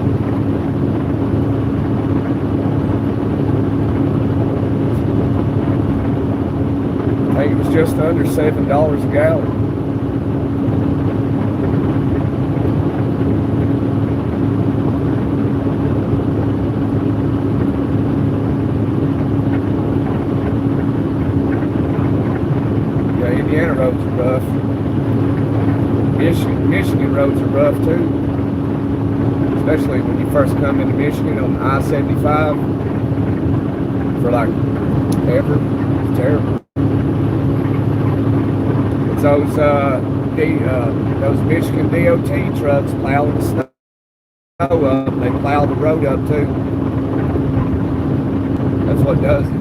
I think it was just under $7 a gallon. Indiana roads are rough. Michigan roads are rough too. Especially when you first come into Michigan on I-75. For like ever. It's terrible. It's those Michigan DOT trucks plowing the snow up. They plow the road up too. That's what does it.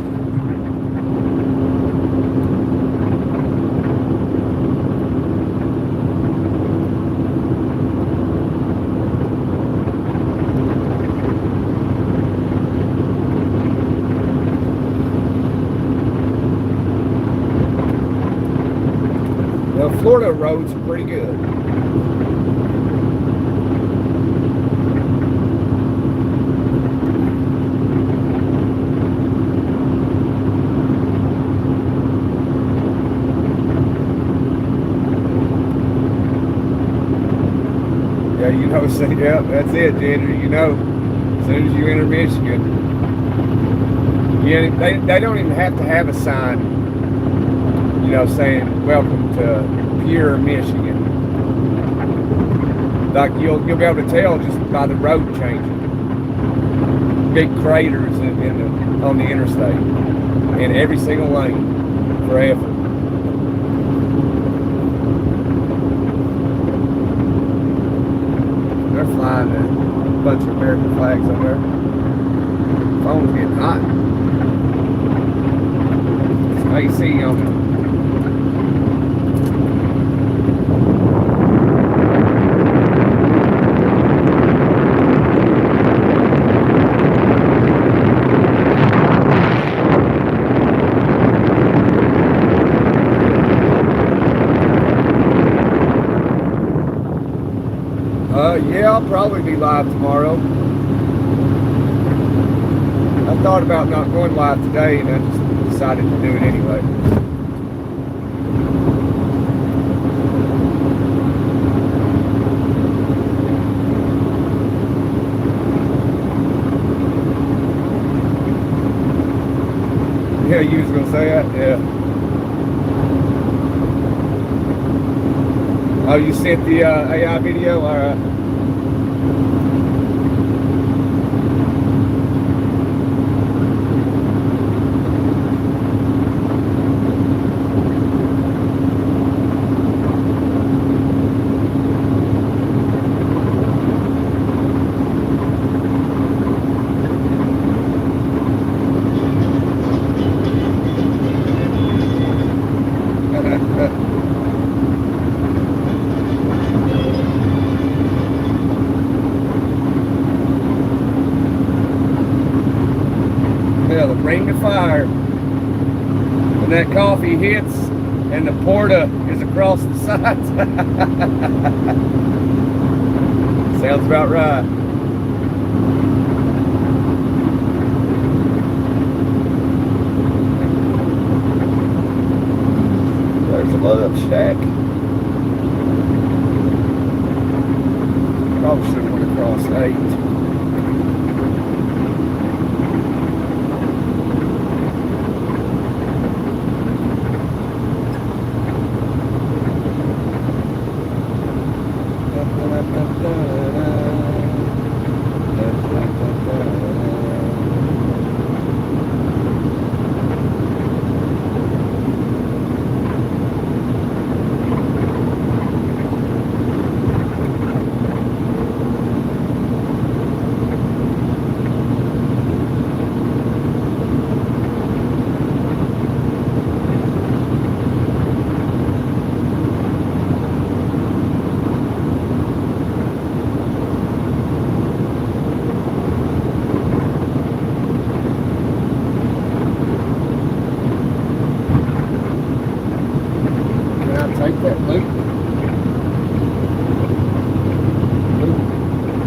Florida roads are pretty good. Yeah, you know, say, yeah, that's it, Ginger. You know, soon as you enter Michigan, they don't even have to have a sign, you know, saying welcome to Pure, Michigan. Like you'll be able to tell just by the road changing. Big craters on the interstate in every single lane forever. They're flying a bunch of American flags over there. Phone's getting hot. It's AC on it. Yeah, I'll probably be live tomorrow. I thought about not going live today, and I just decided to do it anyway. Yeah, you was gonna say that? Yeah. Oh, you sent the AI video? All right. Yeah, the ring of fire. When that coffee hits and the porta is across the sides. Sounds about right. There's a love shack. Probably should have went across 8. Take that loop.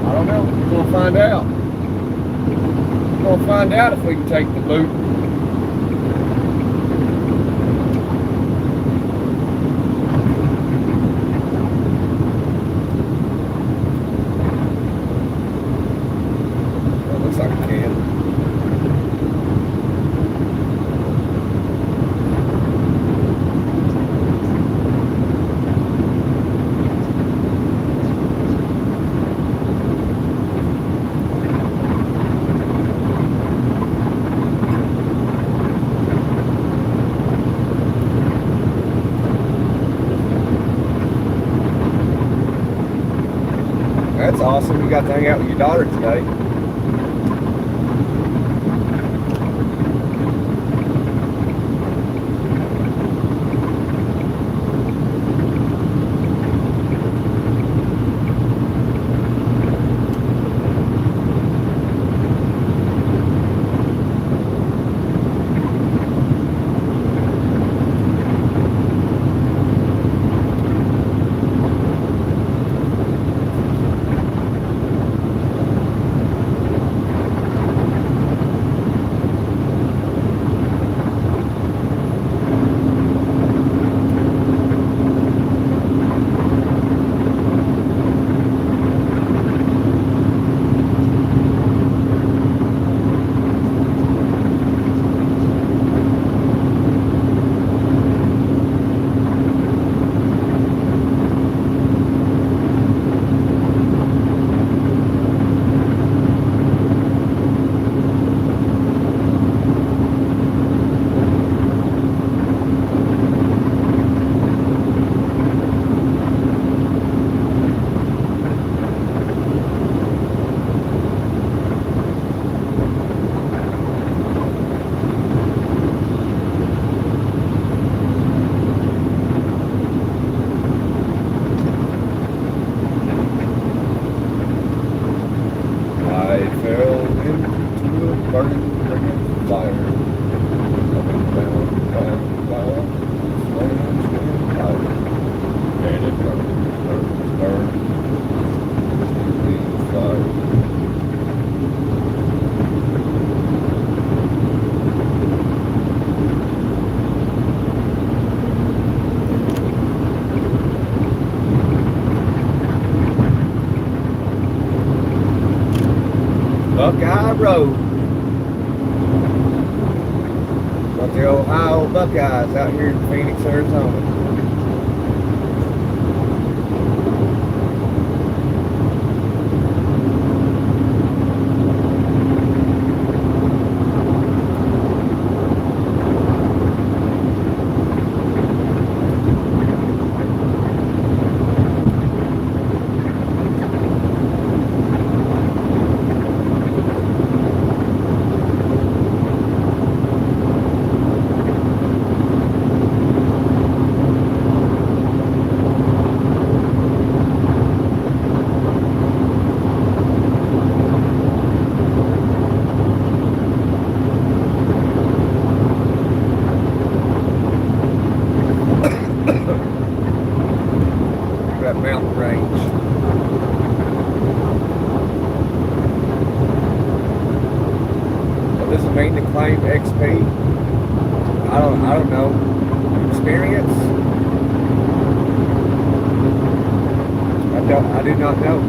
I don't know. We're gonna find out. We're gonna find out if we can take the loop. That looks like a can. That's awesome. You got to hang out with your daughter today. into a burning ring of fire. Up and down, down, down, flames and fire. And it burns, burns, burns. The fire. Buckeye Road. Got the Ohio Buckeyes out here in Phoenix, Arizona. That mountain range. What does it mean to claim XP? I don't know. Experience? I do not know.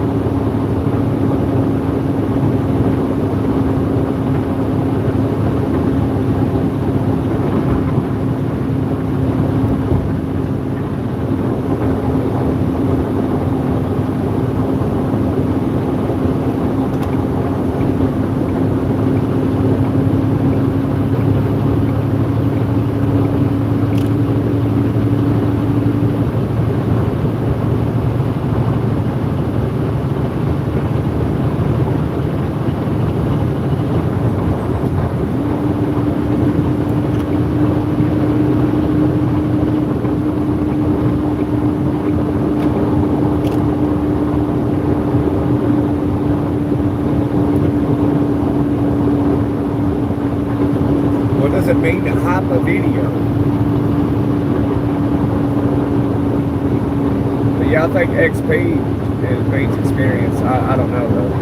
What does it mean to hype a video? But yeah, I think XP means experience. I don't know though.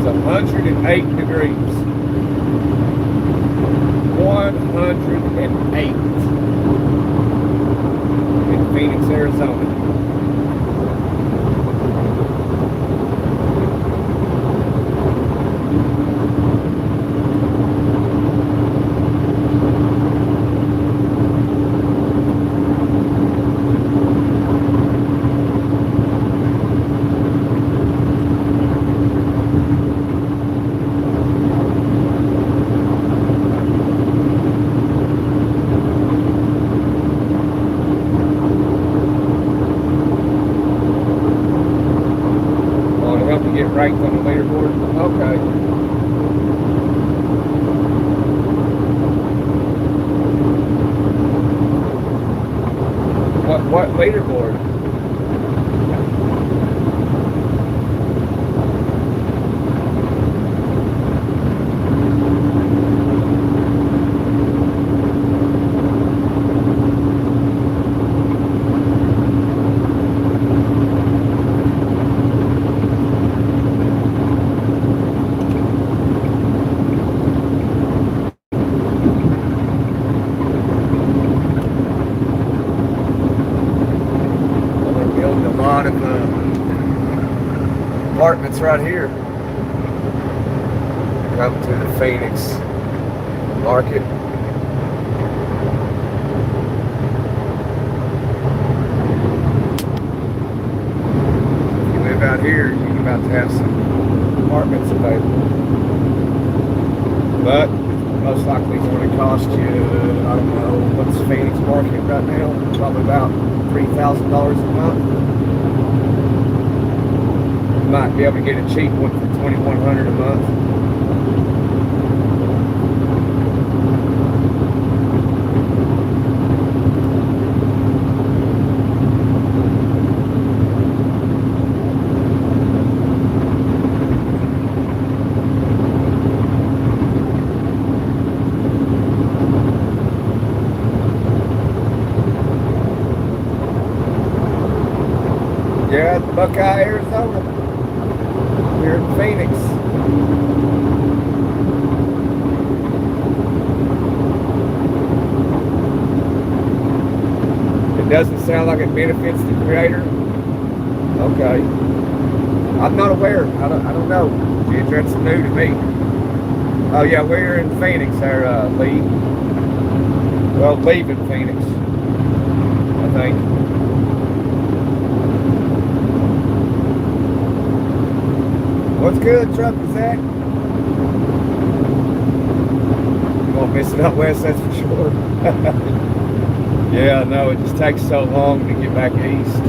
It's 108 degrees. 108 in Phoenix, Arizona. Get ranked on the leaderboard. Okay. What leaderboard? Apartments right here. Come to the Phoenix market. If you live out here, you're about to have some apartments available. But most likely it's going to cost you, I don't know, what's Phoenix market right now? Probably about $3,000 a month. Might be able to get a cheap one for $2,100 a month. Yeah, Buckeye, Arizona. Here in Phoenix. It doesn't sound like it benefits the creator. Okay. I'm not aware. I don't know. That's new to me. Oh yeah, we're in Phoenix there, Lee. Well, leaving Phoenix, I think. What's good, truck is that? You won't miss it out west, that's for sure. Yeah, no, it just takes so long to get back east.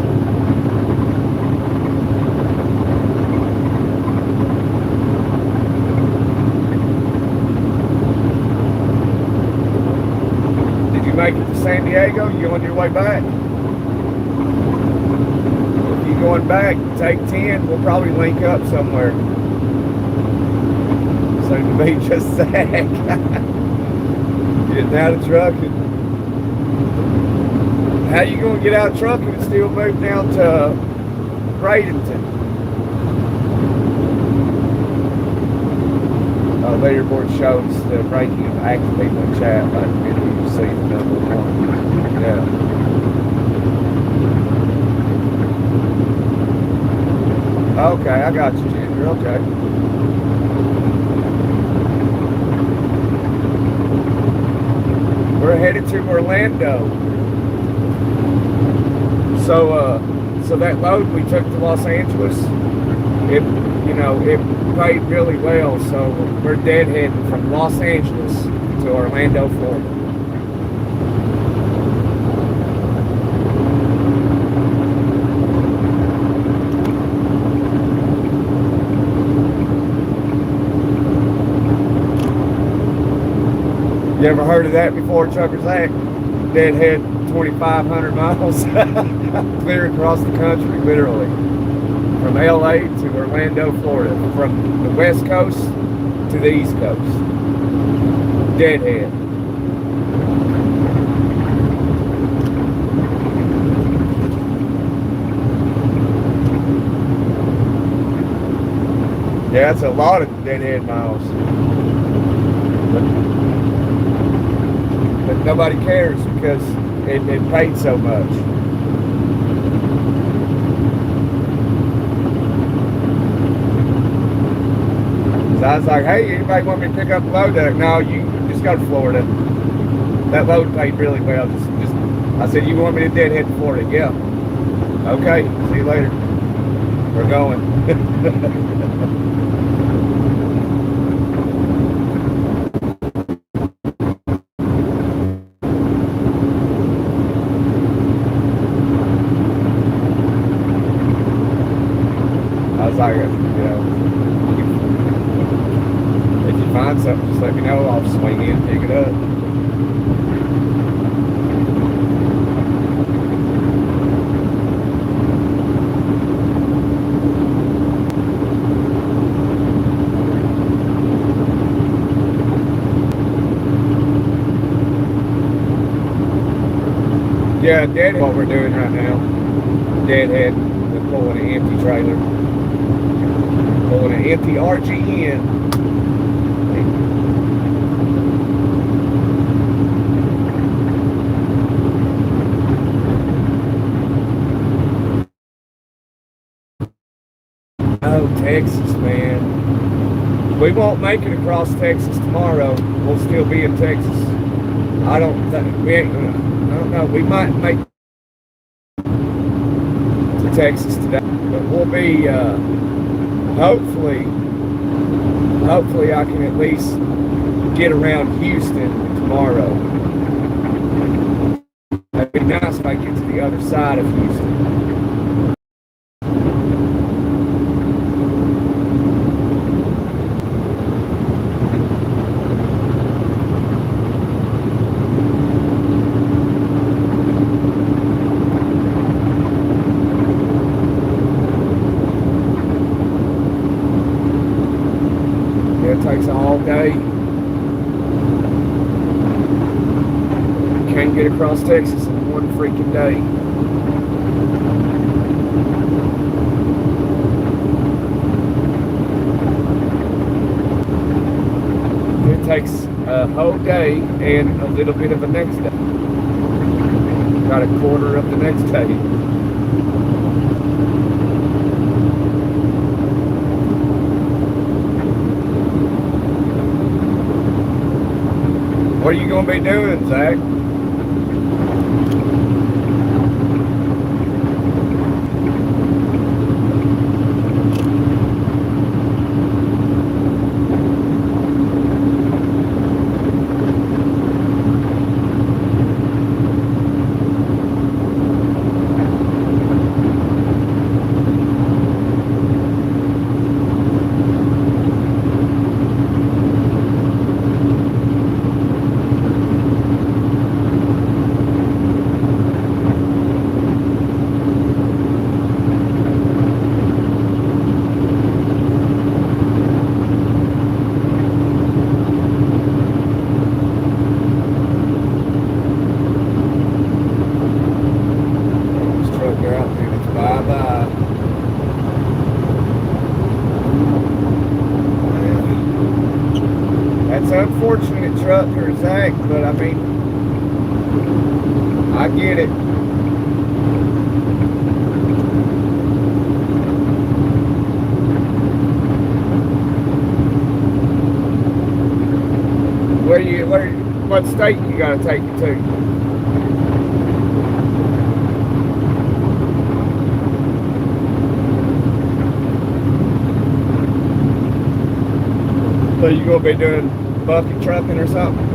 Did you make it to San Diego? You on your way back? Going back, take 10, we'll probably link up somewhere. Soon to be just that. Getting out of trucking. How you gonna get out of trucking and still move down to Bradenton? Leaderboard shows the ranking of active people in chat. I didn't see the number one. Yeah. Okay, I got you, Ginger. Okay. We're headed to Orlando. So that load we took to Los Angeles, it paid really well. So we're deadheading from Los Angeles to Orlando, Florida. You ever heard of that before, Truckers Act? Deadhead 2,500 miles clear across the country, literally. From LA to Orlando, Florida. From the West Coast to the East Coast. Deadhead. Yeah, that's a lot of deadhead miles. But nobody cares because it paid so much. So I was like, hey, anybody want me to pick up a load? They're like, no, you just go to Florida. That load paid really well. Just I said, you want me to deadhead to Florida? Yeah. Okay, see you later. We're going. Like, if you find something, just let me know. I'll swing in and pick it up. Yeah, Deadhead, what we're doing right now. Deadhead, we're pulling an empty trailer. Pulling an empty RGN. Oh, Texas, man. We won't make it across Texas tomorrow. We'll still be in Texas. I don't know. We might make to Texas today, but we'll be hopefully I can at least get around Houston tomorrow. It'd be nice if I get to the other side of Houston. It takes all day. Can't get across Texas in one freaking day. It takes a whole day and a little bit of the next day. Got a quarter of the next day. What are you going to be doing, Zach? That's an unfortunate truck for Zach, but I mean, I get it. What state you gotta take it to? So you gonna be doing bucket trucking or something?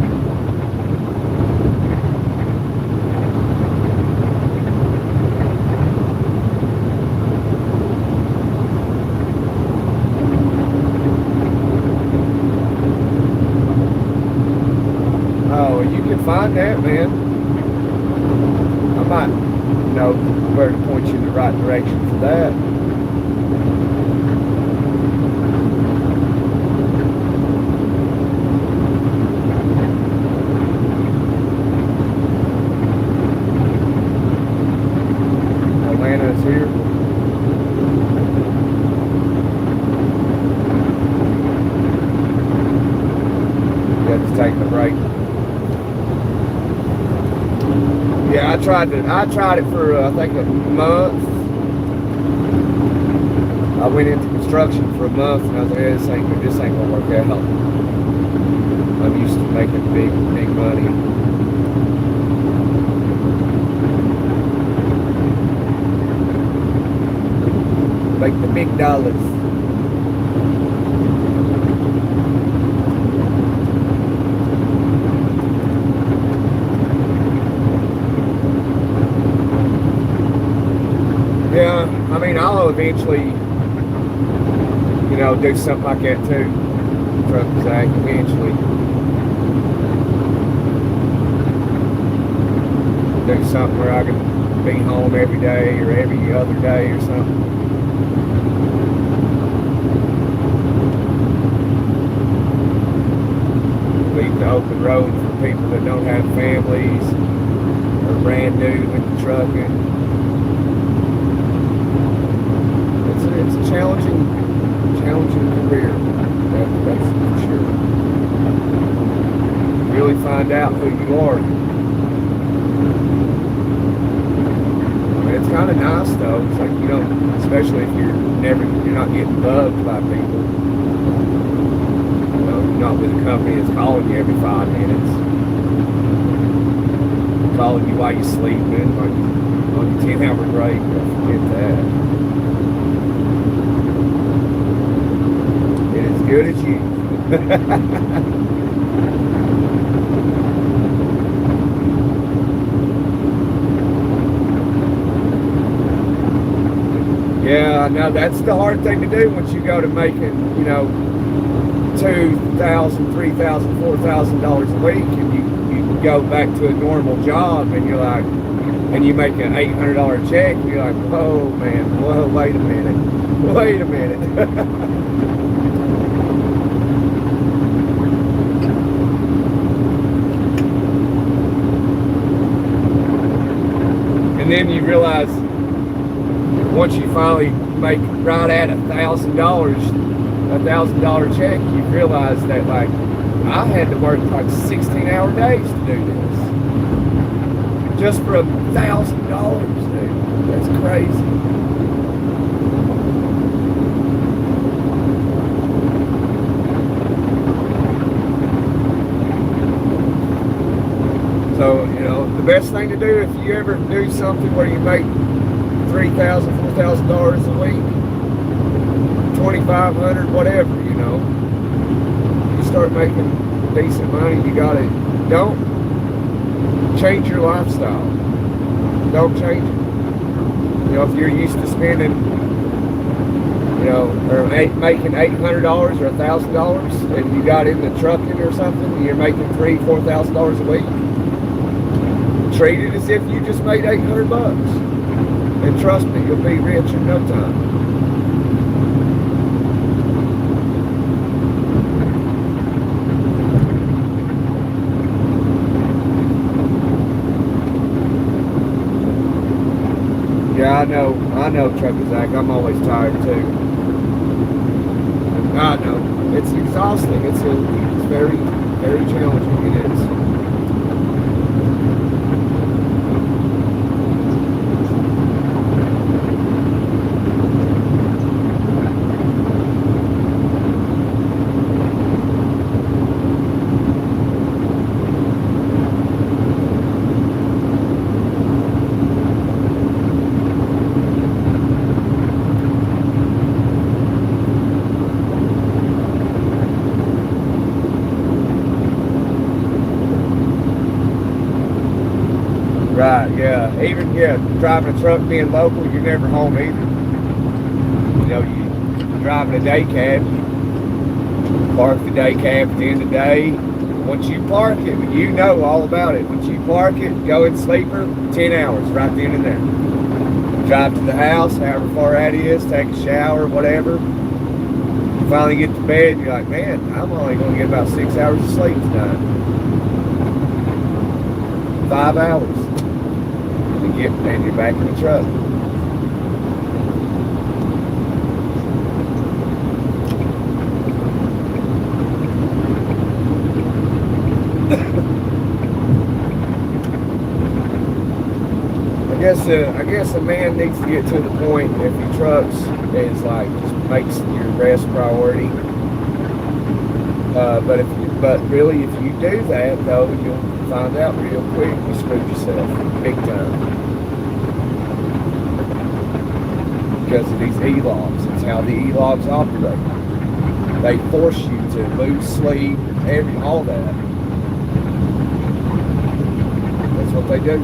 Oh, you can find that, man. I might know where to point you in the right direction for that. Atlanta's here. Yeah, just taking a break. Yeah, I tried it for I think a month. I went into construction for a month, and I was like, yeah, this ain't gonna work out. I'm used to making big money. Make the big dollars. Yeah, I mean, I'll eventually, do something like that too. Truck Zach, eventually. Do something where I can be home every day or every other day or something. Leave the open road for people that don't have families or brand new into trucking. It's a challenging career. That's for sure. Really find out who you are. It's kind of nice though. It's like, you know, especially if you're not getting bugged by people. You know, you're not with a company that's calling you every 5 minutes. Calling you while you're sleeping, on your 10-hour break. Don't forget that. It is good as you. Yeah, I know that's the hard thing to do once you go to making, you know, $2,000, $3,000, $4,000 a week, and you go back to a normal job, and you're like, and you make an $800 check, and you're like, oh man, whoa, wait a minute. And then you realize, once you finally make right at $1,000 check, you realize that, like, I had to work like 16-hour days to do this. Just for $1,000, dude. That's crazy. So, you know, the best thing to do if you ever do something where you make $3,000, $4,000 a week, $2,500, whatever, you know, you start making decent money, don't change your lifestyle. Don't change it. You know, if you're used to spending, you know, or making $800 or $1,000, and you got into trucking or something, and you're making $3,000, $4,000 a week, treat it as if you just made $800. And trust me, you'll be rich in no time. Yeah, I know, Trucker Zach. I'm always tired too. I know. It's exhausting. It's very, very challenging. It is. Right, yeah. Even, driving a truck, being local, you're never home either. You know, you're driving a day cab, you park the day cab at the end of the day. Once you park it, you know all about it. Once you park it, go in sleeper, 10 hours, right then and there. Drive to the house, however far that is, take a shower, whatever. You finally get to bed, you're like, man, I'm only going to get about 6 hours of sleep tonight. 5 hours. And you're back in the truck. I guess a man needs to get to the point, if he trucks, is like just makes your rest priority. But really, if you do that though, you'll find out real quick you screwed yourself big time. Because of these e-logs. It's how the e-logs operate. They force you to lose sleep, all that. That's what they do.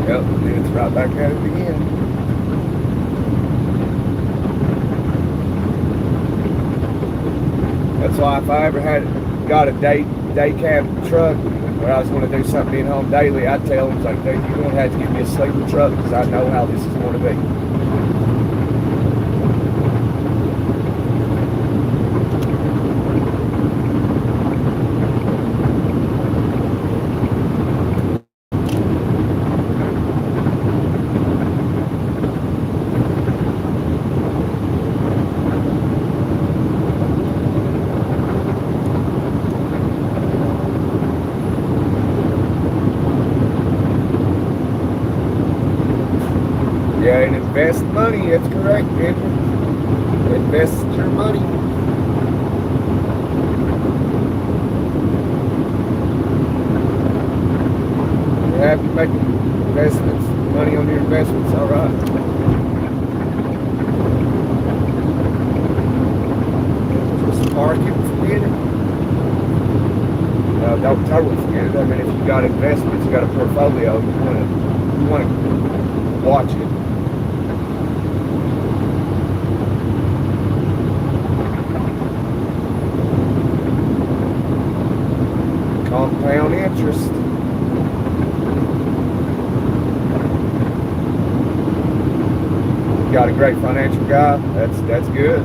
Yep, it's right back at it again. That's why if I ever got a day cab truck where I was going to do something being home daily, I'd tell them, like, dude, you're going to have to give me a sleeper truck because I know how this is going to be. invest money. That's correct, Andrew. Invest your money. You have to make investments, money on your investments, all right. Just park it and forget it. Don't totally forget it. I mean, if you got investments, you got a portfolio, you want to watch it. Compound interest. You got a great financial guy. That's good.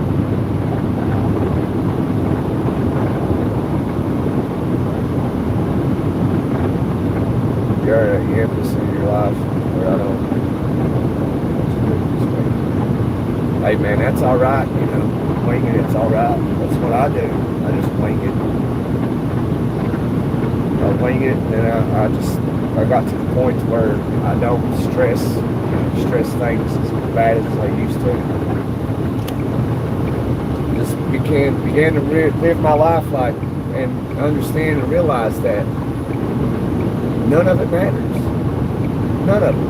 You're at the emphasis in your life where I don't. Hey man, that's all right. You know, winging it's all right. That's what I do. I just wing it. I wing it, and then I got to the point where I don't stress things as bad as I used to. Just began to live my life like and understand and realize that none of it matters. None of it.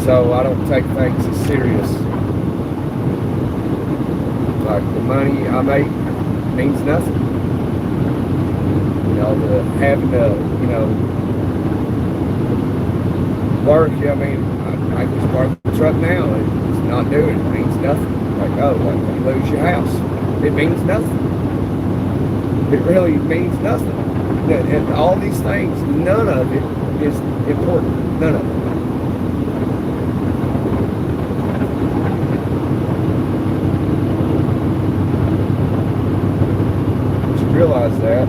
So I don't take things as serious. Like the money I make means nothing. You know, having to, you know, work, I mean, I just park the truck now and it's not doing it. It means nothing. Like, oh, like you lose your house. It means nothing. It really means nothing. And all these things, none of it is important. None of it. Once you realize that,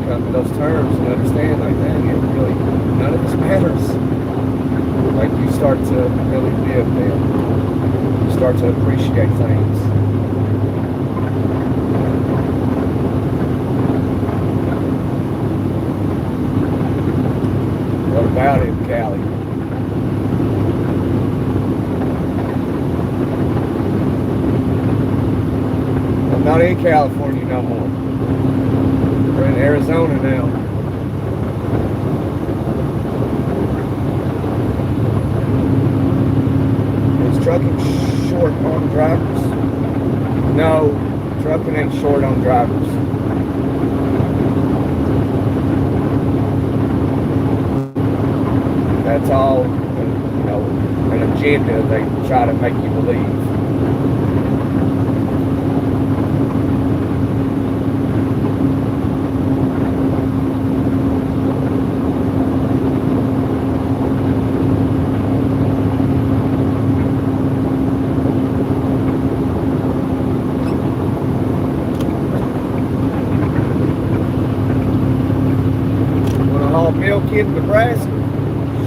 come to those terms and understand, like, man, it really, none of this matters. Like, you start to really live then. You start to appreciate things. What about it, Cali? I'm not in California no more. We're in Arizona now. Is trucking short on drivers? No, trucking ain't short on drivers. That's all, you know, an agenda they try to make you believe. Want to haul milk in Nebraska?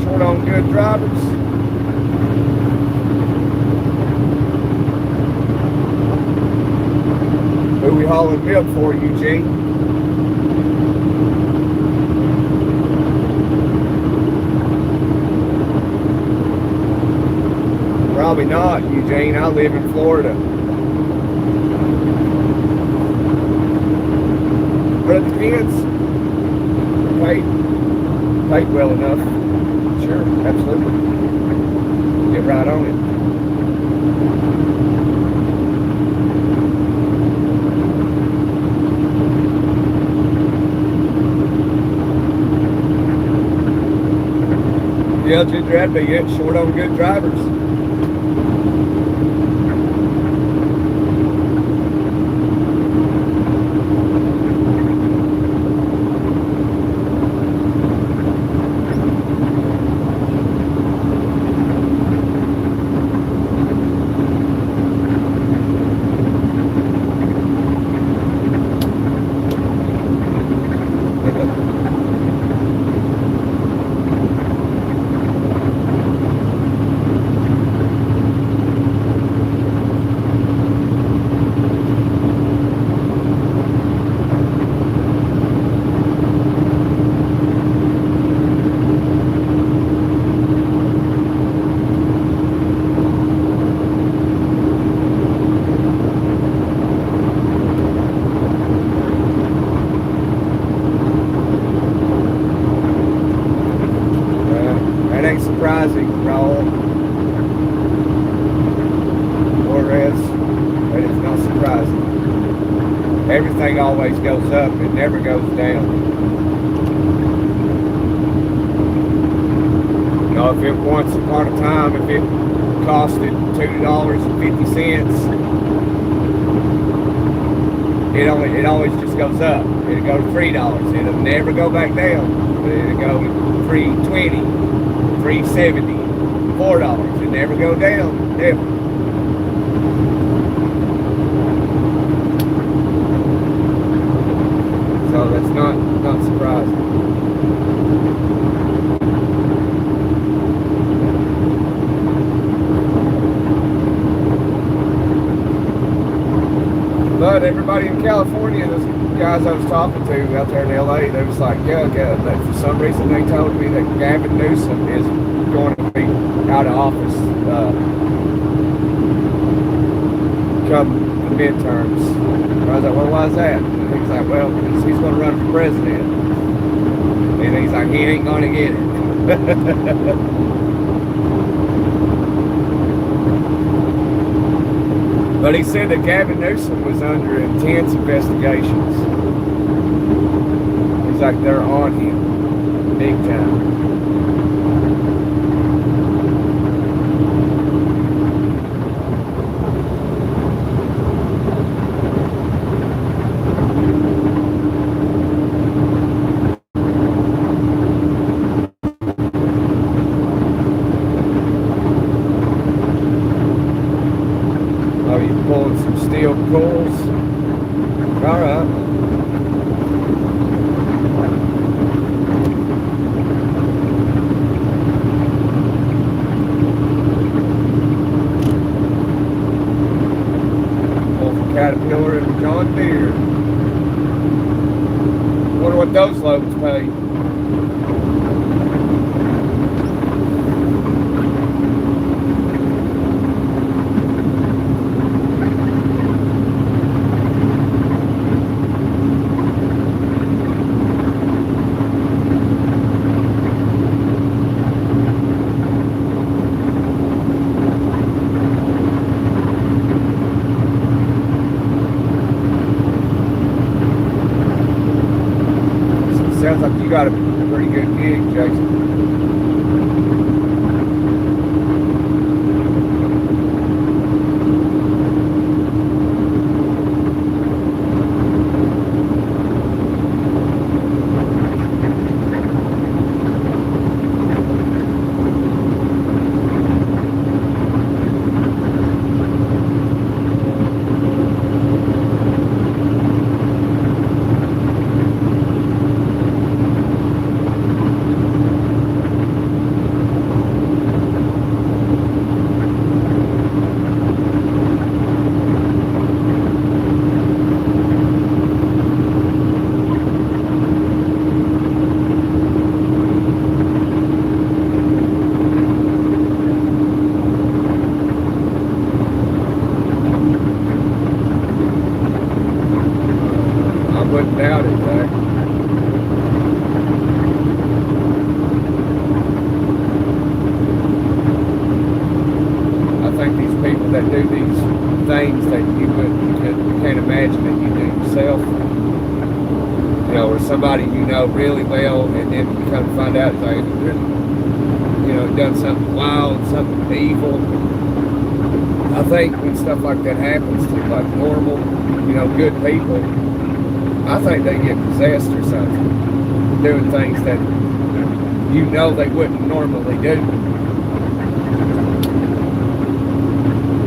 Short on good drivers. Who we hauling milk for, Eugene? Probably not, Eugene. I live in Florida. But it depends. Paid well enough. Sure, absolutely. Get right on it. Yeah, Ginger, that'd be it. Short on good drivers. surprising. Everything always goes up, it never goes down. You know, if it once upon a time, if it costed $2.50, it always just goes up. It'll go to $3. It'll never go back down. It'll go to $3.20, $3.70, $4. It never go down, never. So that's not surprising. But everybody in California, those guys I was talking to out there in LA, they was like, yeah, that for some reason they told me that Gavin Newsom is going to be out of office come the midterms. I was like, well, why is that? And he's like, well, because he's going to run for president. And he's like, he ain't going to get it. But he said that Gavin Newsom was under intense investigations. He's like, they're on him big time. Pulling some steel coils. All right. Pull from Caterpillar and John Deere. Wonder what those loads pay. Sounds like you got a pretty good gig, Jason. Wouldn't doubt it, Zach. I think these people that do these things that you can't imagine that you do yourself, you know, or somebody you know really well, and then you come to find out they, you know, done something wild, something evil. I think when stuff like that happens to like normal, you know, good people, I think they get possessed or something, doing things that you know they wouldn't normally do.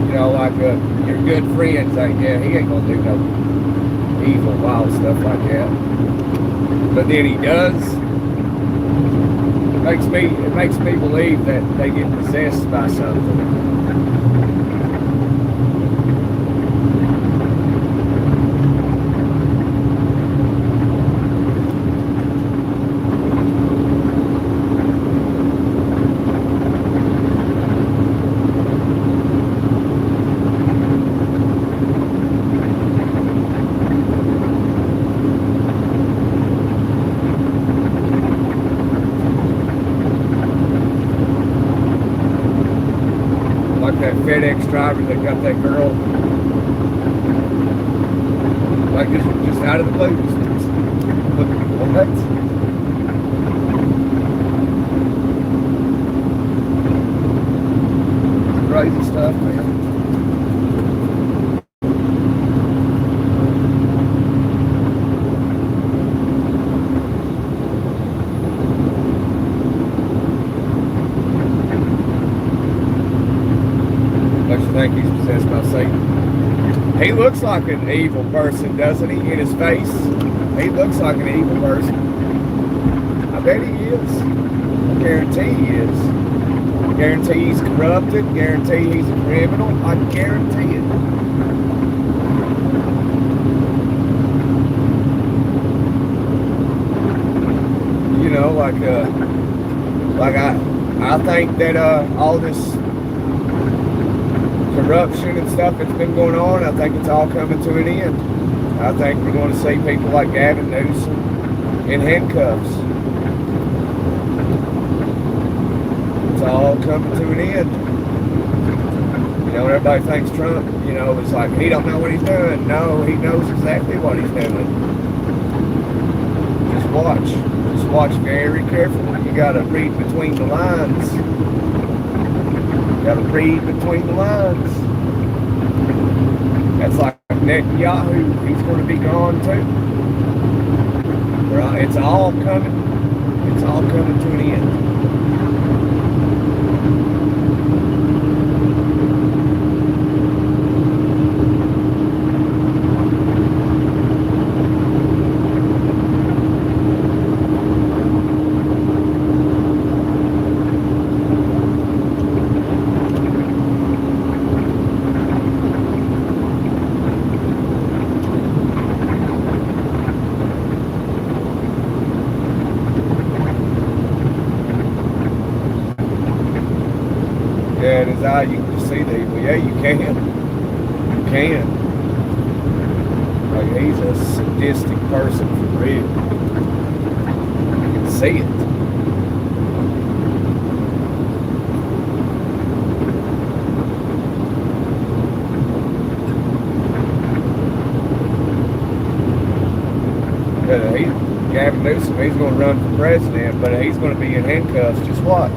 You know, like your good friends, like, yeah, he ain't gonna do no evil, wild stuff like that. But then he does. It makes me believe that they get possessed by something. Like that FedEx driver that got that girl like just out of the blue. What? Crazy stuff, man. Don't you think he's possessed by Satan? He looks like an evil person, doesn't he? In his face, he looks like an evil person. I bet he is. I guarantee he is. I guarantee he's corrupted. Guarantee he's a criminal. I guarantee it. You know, like I think that all this corruption and stuff that's been going on, I think it's all coming to an end. I think we're going to see people like Gavin Newsom in handcuffs. It's all coming to an end. You know, everybody thinks Trump, you know, is like, he don't know what he's doing. No, he knows exactly what he's doing. Just watch. Just watch very carefully. You got to read between the lines. Got to read between the lines. That's like Netanyahu. He's going to be gone too. Right? It's all coming. It's all coming to an end. Yeah, in his eye, you can just see the evil. Yeah, you can. You can. Like, he's a sadistic person for real. You can see it. Yeah, Gavin Newsom, he's going to run for president, but he's going to be in handcuffs. Just watch.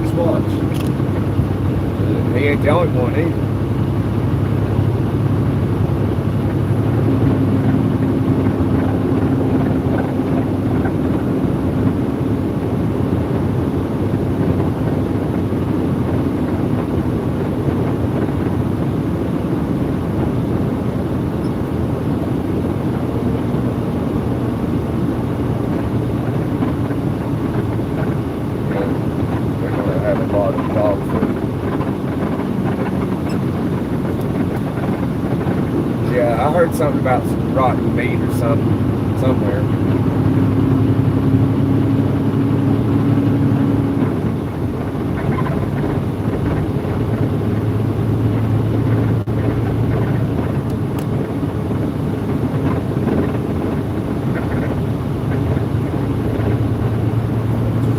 Just watch. He ain't the only one either. They're going to have a lot of dog food. Yeah, I heard something about some rotten meat or something somewhere.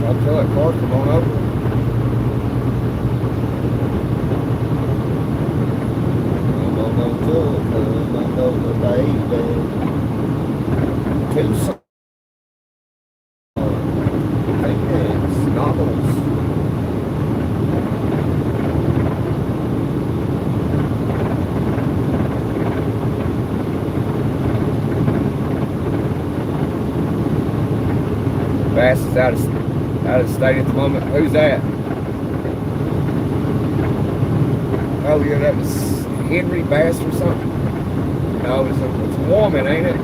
I'll tell that car, come on over. Two novels. Bass is out of state at the moment. Who's that? Oh yeah, that was Henry Bass or something. No, it's a woman, ain't it?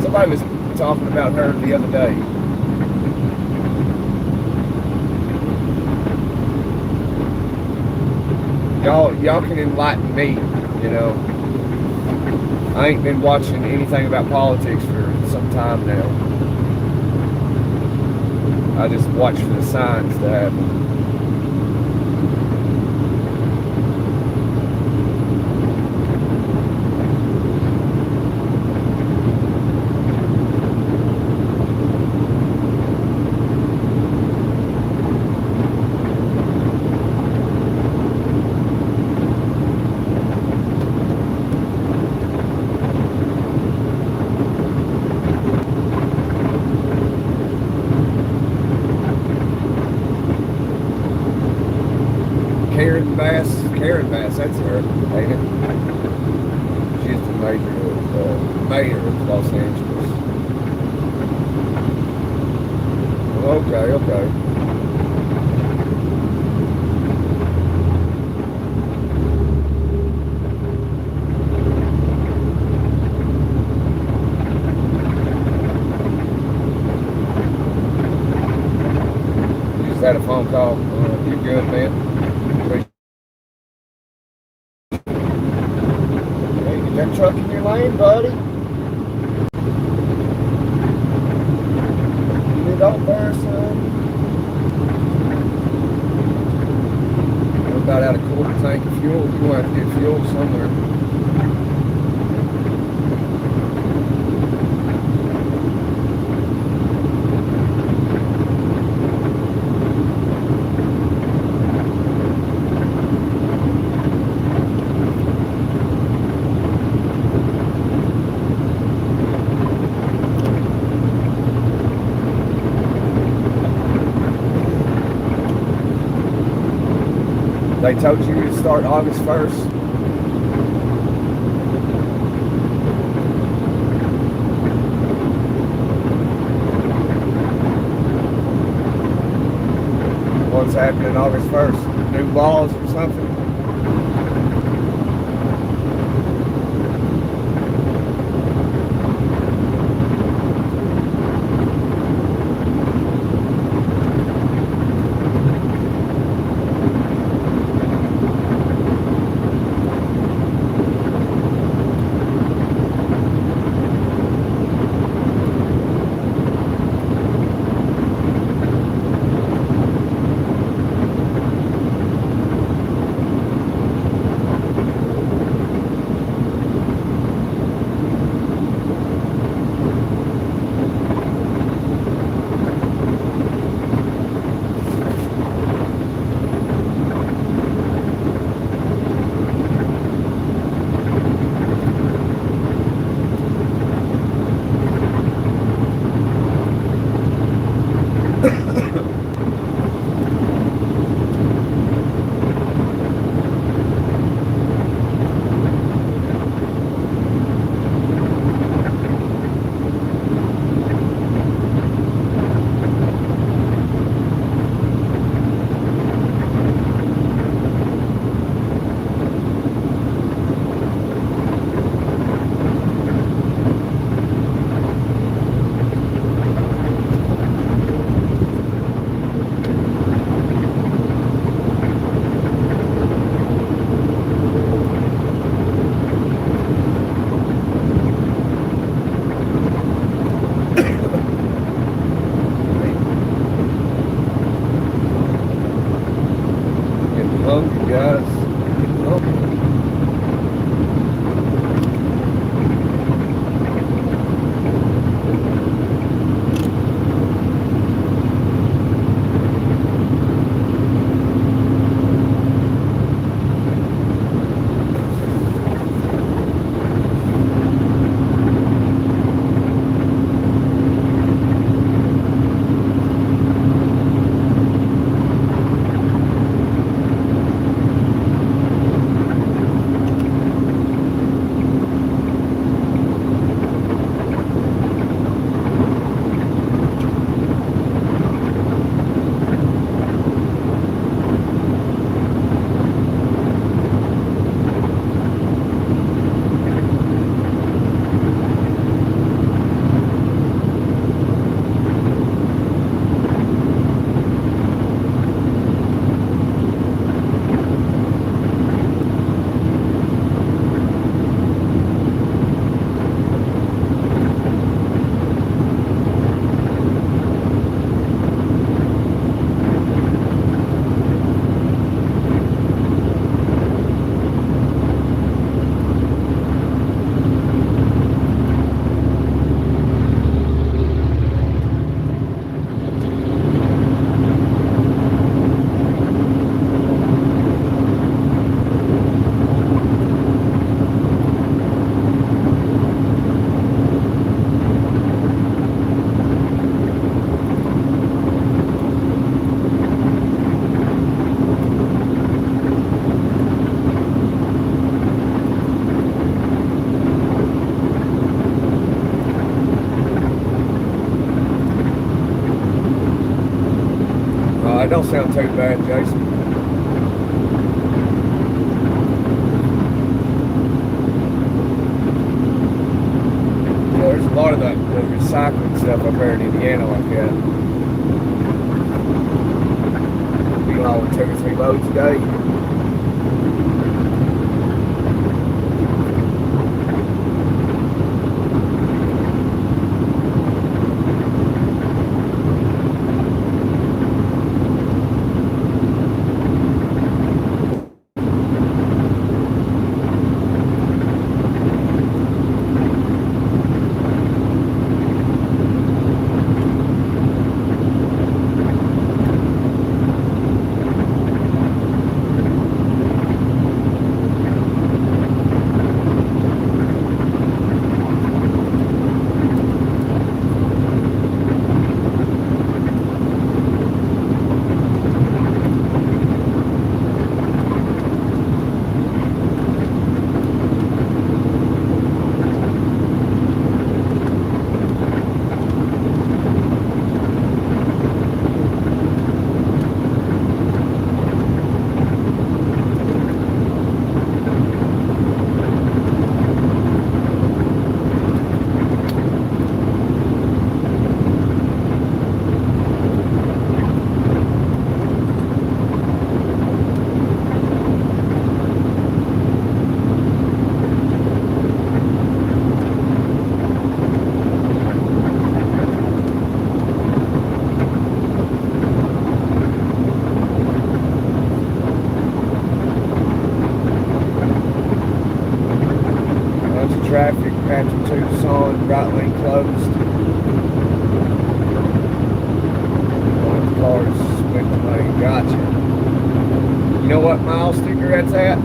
Somebody was talking about her the other day. Y'all can enlighten me, you know. I ain't been watching anything about politics for some time now. I just watch for the signs to happen. Karen Bass, that's her, ain't it? She's the mayor of Los Angeles. Okay, okay. You just had a phone call. You good, man? Hey, get that truck in your lane, buddy. Get it up there, son. We're about out of quarter tank of fuel. You want to get fuel somewhere. They told you to start August 1st. What's happening August 1st? New laws or something? don't sound too bad, Jason. Yeah, there's a lot of the recycling stuff up there in Indiana like that. We haul 2 or 3 loads a day. Traffic after Tucson, right lane closed. One of the cars split the lane. Gotcha. You know what mile sticker that's at,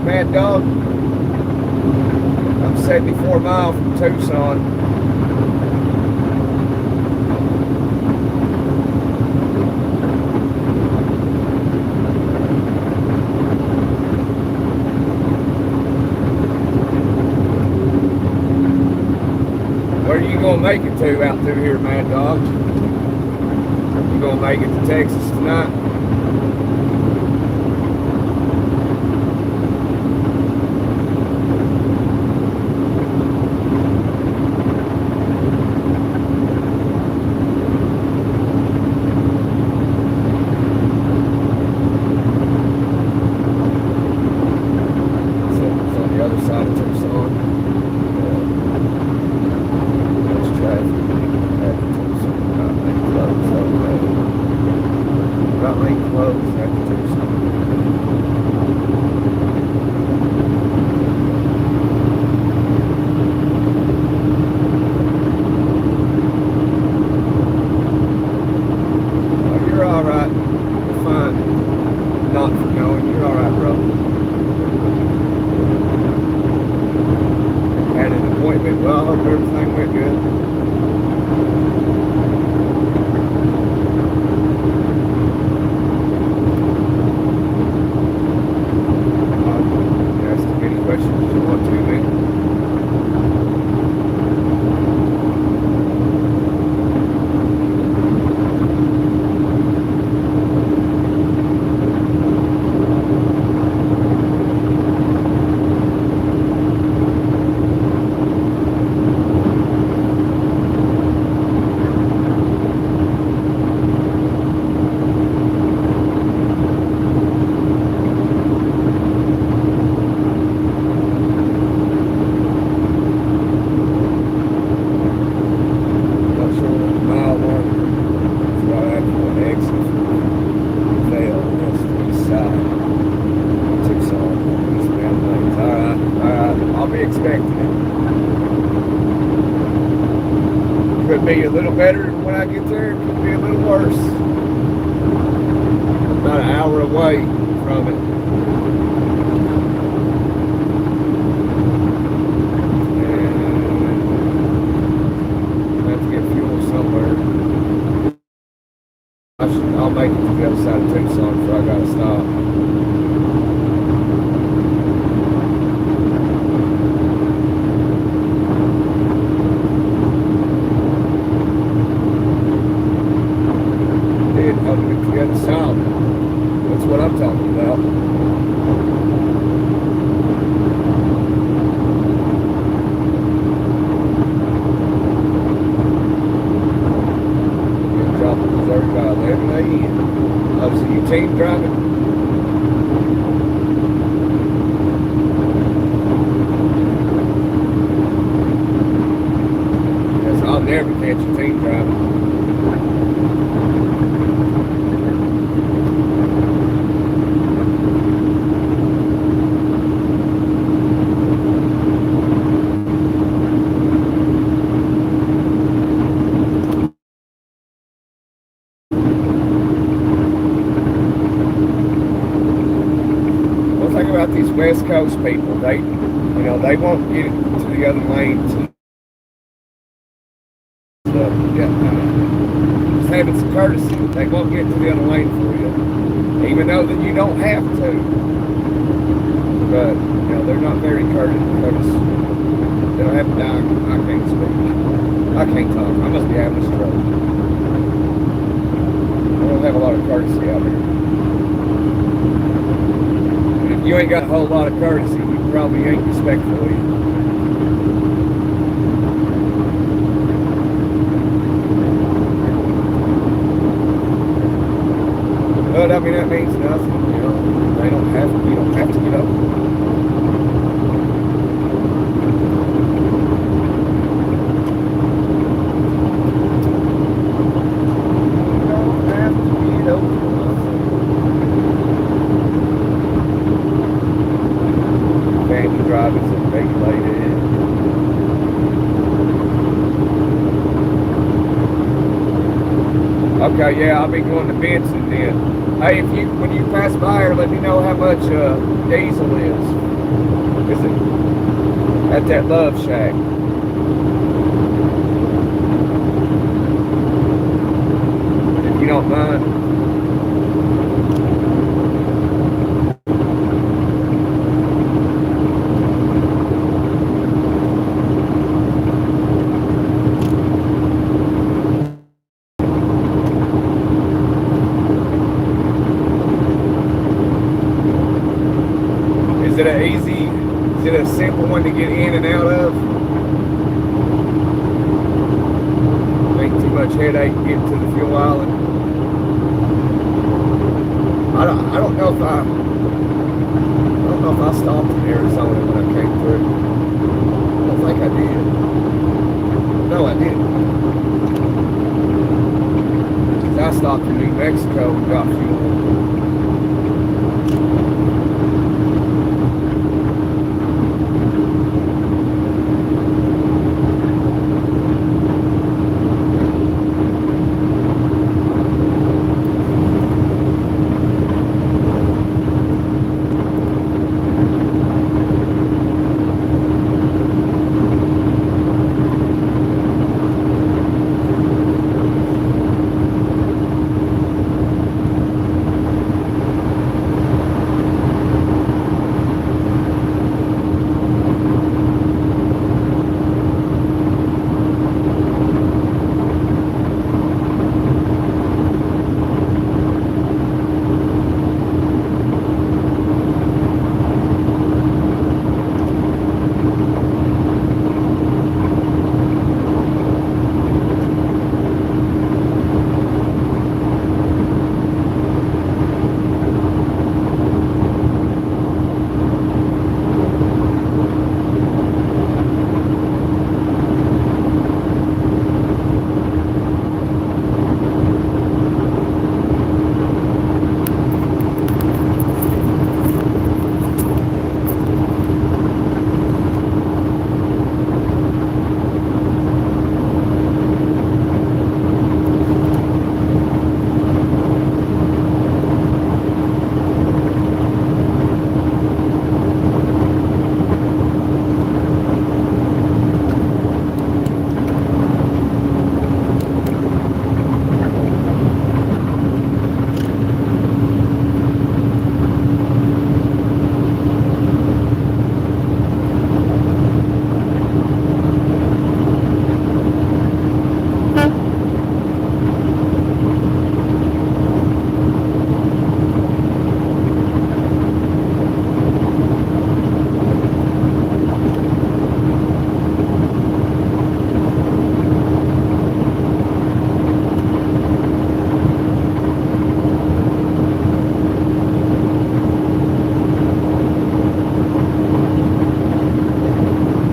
Mad Dog? I'm 74 miles from Tucson. Where are you gonna make it to out through here, Mad Dog? You gonna make it to Texas tonight? So it's on the other side of Tucson. Right lane closed after Tucson. Oh, you're alright. You're fine. Not for going. You're alright, bro. Had an appointment. Well, I hope everything went good. Ask as many questions as you want to, man. Could be a little better when I get there, could be a little worse. About an hour away from it. And I have to get fuel somewhere. I'll make it to the other side of Tucson before I gotta stop. Headed to the other side. never catch a team driving. Well, think about these West Coast people. They won't get to the other lanes. Just having some courtesy. They won't get to the other lane for you, even though that you don't have to. But they're not very courteous. They don't have a dime. I can't speak. I can't talk. I must be having a stroke. I don't have a lot of courtesy out here. And if you ain't got a whole lot of courtesy, you probably ain't respectful either. But I mean, that means nothing. You don't have to get up. Family driving is regulated. Okay, yeah, I'll be going to Benson then. Hey, when you pass by here, let me know how much diesel is. Is it at that Love Shack? If you don't mind. Is it a simple one to get in and out of? Ain't too much headache getting to the fuel island. I don't know if I stopped in Arizona when I came through. I don't think I did. No, I didn't. 'Cause I stopped in New Mexico and got fuel.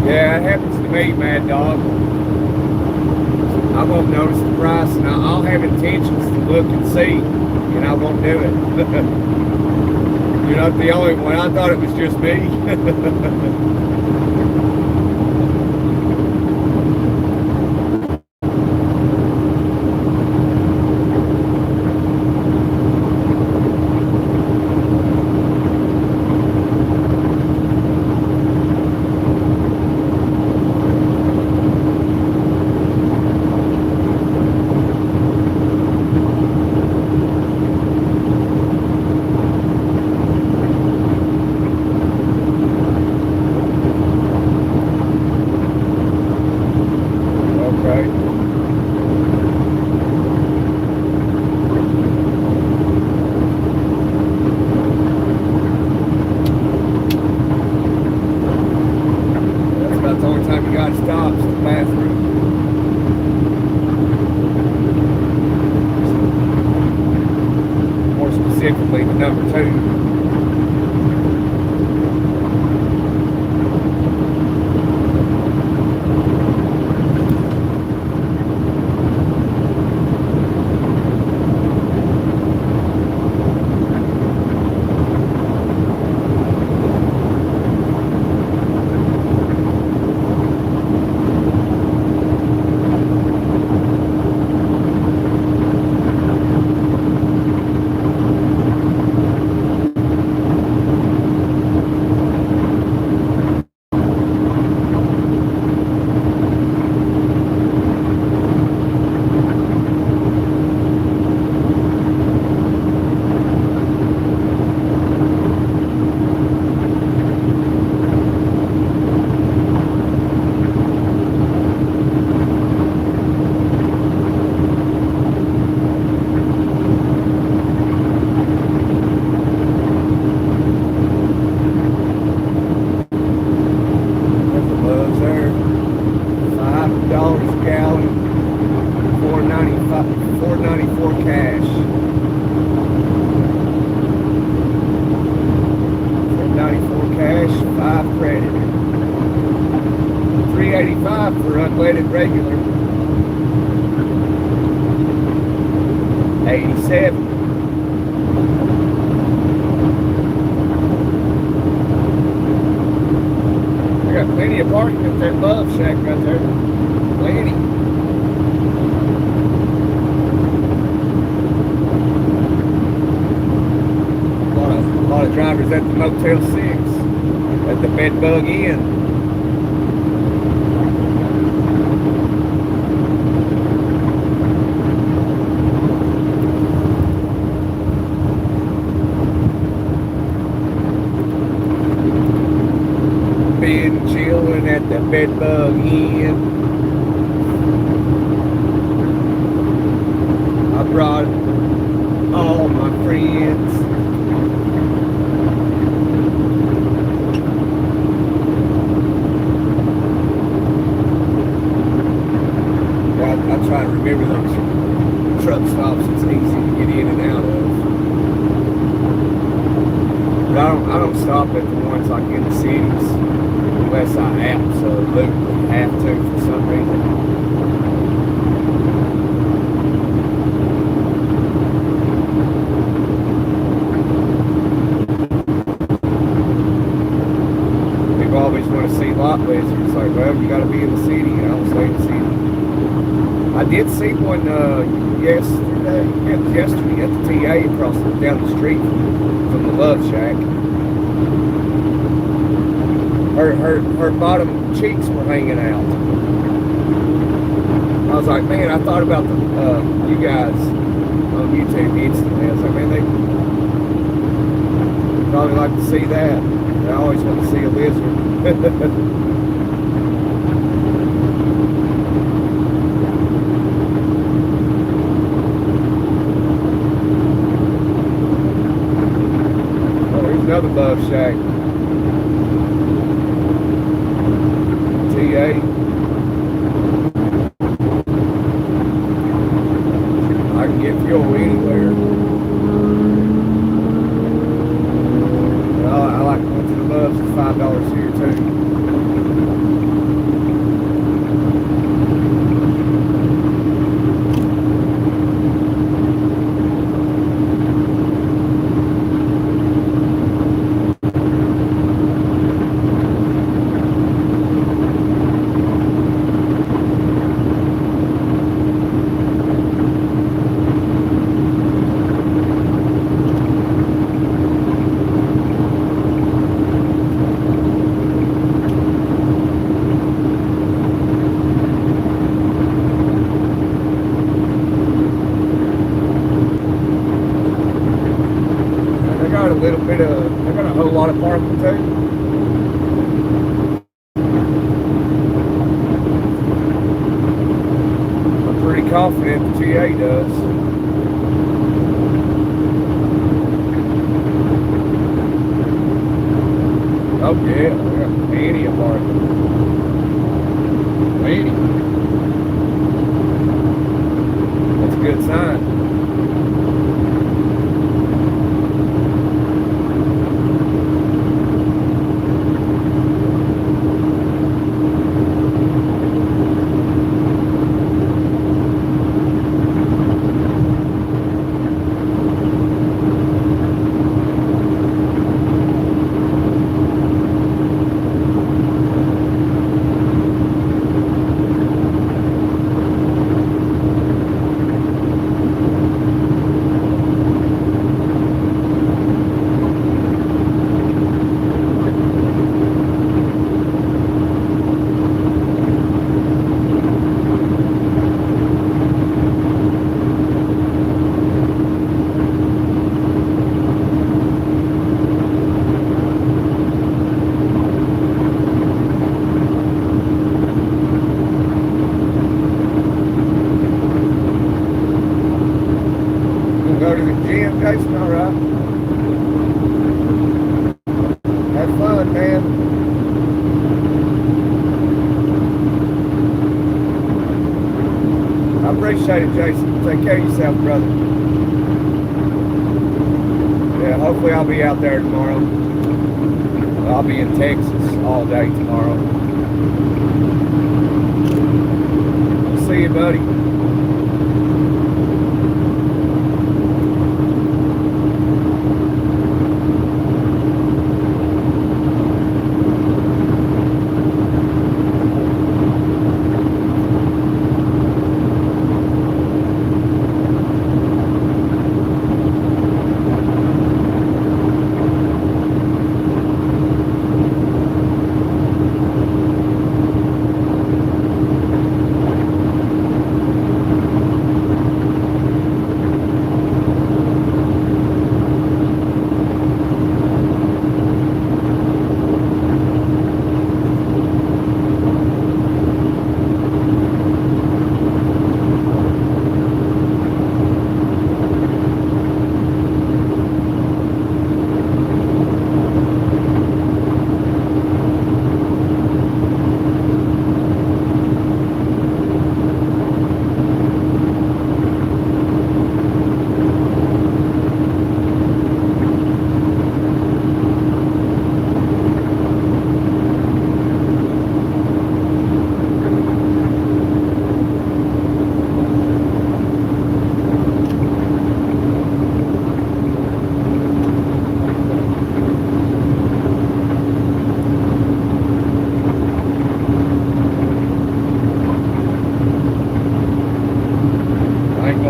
Yeah, it happens to me, Mad Dog. I won't notice the price, and I'll have intentions to look and see, and I won't do it. You're not the only one. I thought it was just me. Specifically the number 2. $4.94 cash. $4.94 cash, 5 credit. $3.85 for unleaded regular. 87. I got plenty of parking at that Love Shack right there. Plenty. A lot of drivers at the Motel 6, at the Bed Bug Inn. Been chilling at the Bed Bug Inn. I brought all my friends. I try to remember those truck stops it's easy to get in and out of. But I don't stop at the ones like in the cities unless I absolutely have to for some reason. People always want to see lot lizards. Like, well, you got to be in the city. I don't stay in the city. I did see one yesterday at the TA down the street from the Love Shack. Her bottom cheeks were hanging out. I was like, man, I thought about you guys on YouTube instantly. I was like, man, they probably like to see that. I always want to see a lizard. Another Love Shack. TA. I can get fuel anywhere. Well, I like going to the Loves. It's $5 here too. confident the GA does. Oh yeah, we got plenty of parking. Plenty. That's a good sign. Go to the gym, Jason, all right. Have fun, man. I appreciate it, Jason. Take care of yourself, brother. Yeah, hopefully I'll be out there tomorrow. I'll be in Texas all day tomorrow. We'll see you, buddy.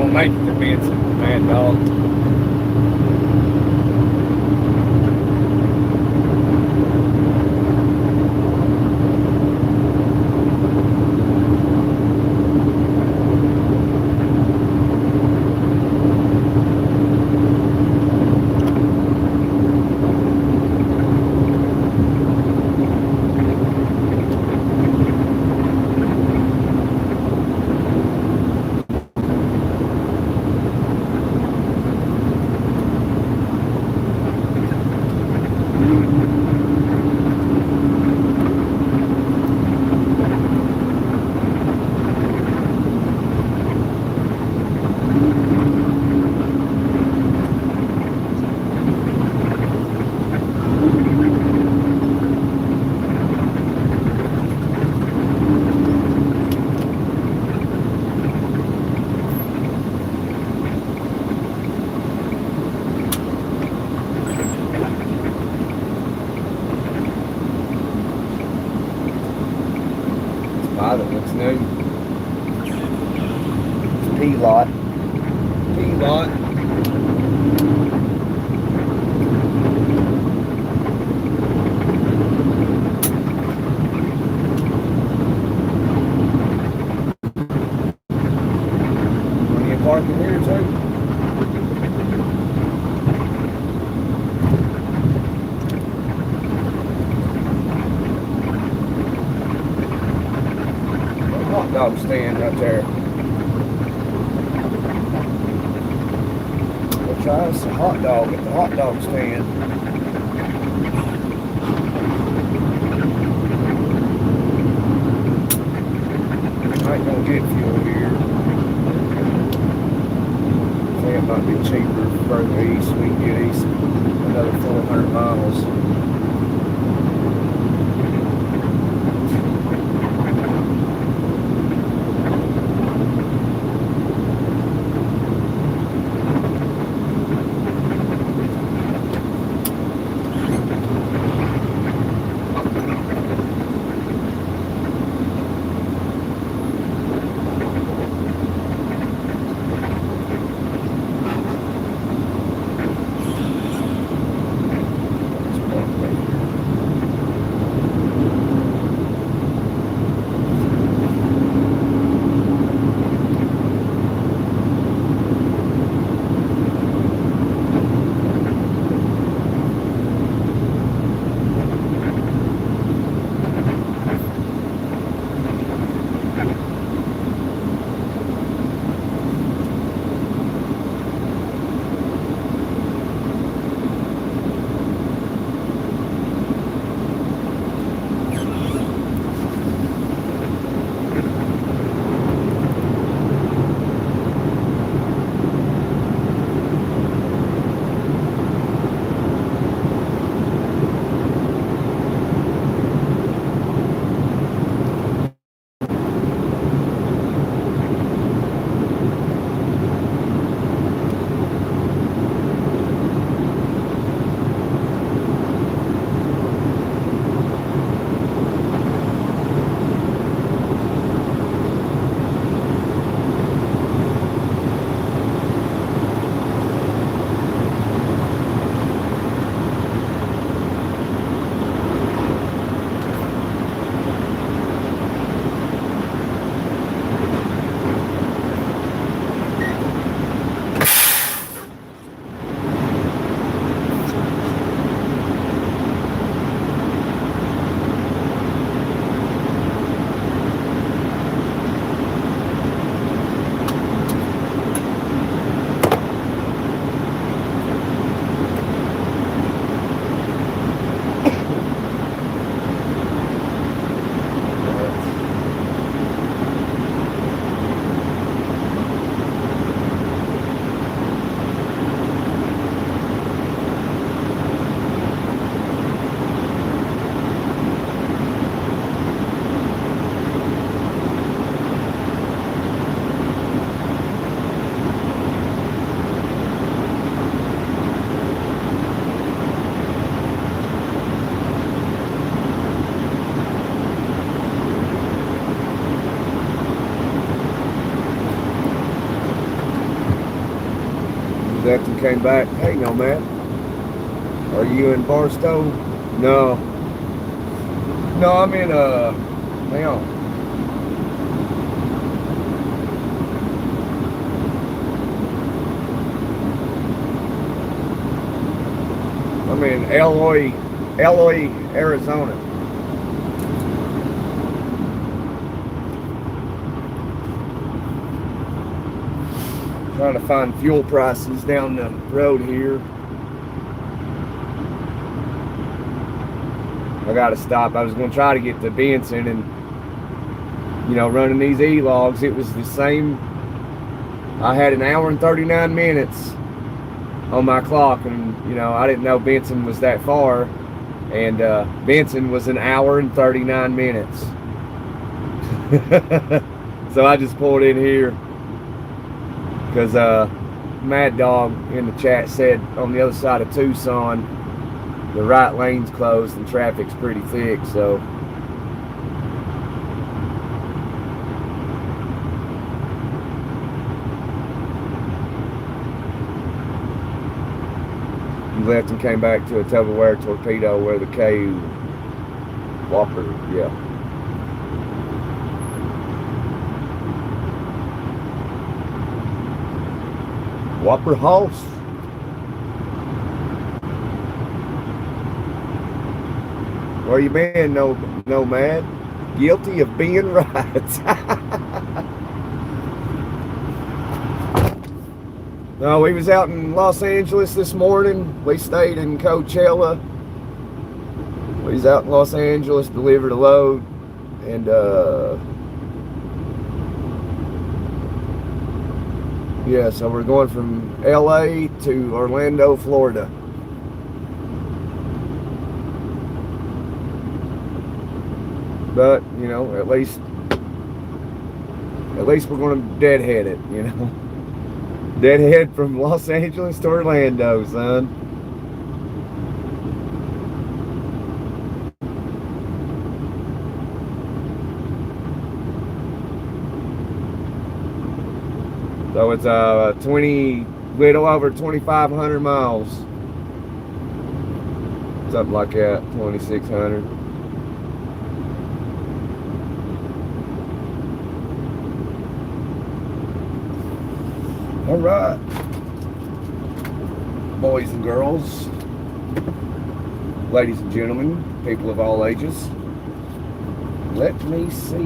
Make it to Benson, man, dog. That looks new. It's P-Lot. P-Lot. Plenty of parking here too. Hot dog stand right there. try us a hot dog at the hot dog stand. I ain't gonna get fuel here. I think it might be cheaper further east. We can get east another 400 miles. Left and came back. Hey, no, Matt. Are you in Barstow? No. No, I'm in, hang on. I'm in Eloy, Arizona. Trying to find fuel prices down the road here. I gotta stop. I was gonna try to get to Benson and, you know, running these E-logs, it was the same. I had an hour and 39 minutes on my clock, and, you know, I didn't know Benson was that far, and Benson was an hour and 39 minutes. So I just pulled in here because Mad Dog in the chat said on the other side of Tucson the right lane's closed and traffic's pretty thick, so left and came back to a Tupperware torpedo where the KU Whopper, yeah. Whopper House. Where you been, Nomad? Guilty of being right. No, we was out in Los Angeles this morning. We stayed in Coachella. We was out in Los Angeles, delivered a load, and yeah, so we're going from LA to Orlando, Florida. But, you know, at least we're going to deadhead it, you know. Deadhead from Los Angeles to Orlando, son. So it's little over 2,500 miles. Something like that, 2,600. All right, boys and girls, ladies and gentlemen, people of all ages, let me see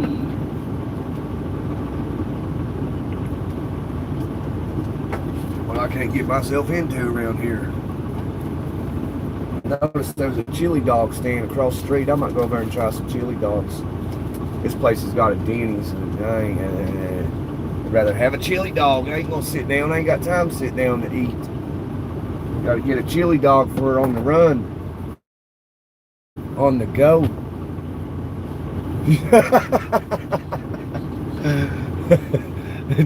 what I can't get myself into around here. I noticed there's a chili dog stand across the street. I might go over there and try some chili dogs. This place has got a Denny's, and I'd rather have a chili dog. I ain't gonna sit down. I ain't got time to sit down to eat. Gotta get a chili dog for on the run. On the go.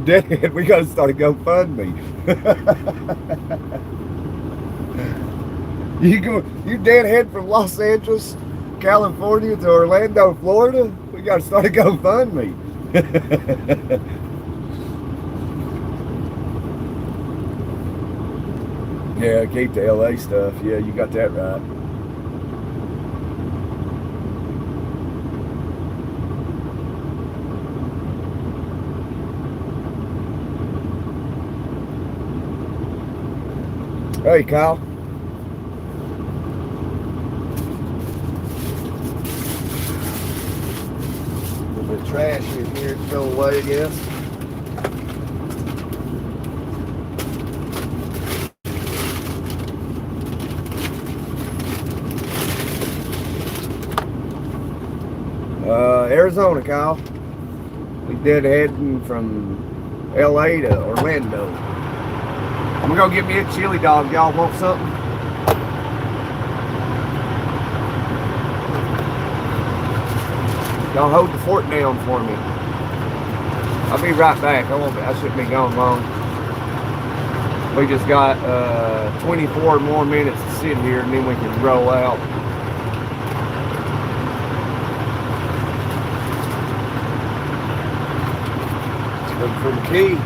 Dad, we gotta start a GoFundMe. You deadhead from Los Angeles, California to Orlando, Florida? We gotta start a GoFundMe. Yeah, keep the LA stuff. Yeah, you got that right. Hey, Kyle. A little bit of trash in here to throw away, I guess. Arizona, Kyle. We deadheading from LA to Orlando. I'm gonna go get me a chili dog. Y'all want something? Y'all hold the fort down for me. I'll be right back. I shouldn't be gone long. We just got 24 more minutes to sit here, and then we can roll out. Look for the key.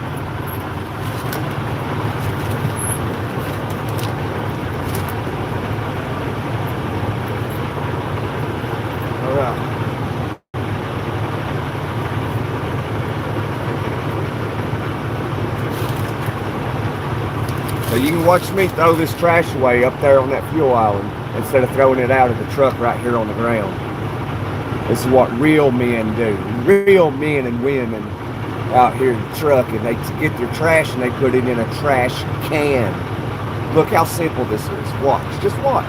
All right. So you can watch me throw this trash away up there on that fuel island instead of throwing it out of the truck right here on the ground. This is what real men do. Real men and women out here in the truck, and they get their trash and they put it in a trash can. Look how simple this is. Watch. Just watch.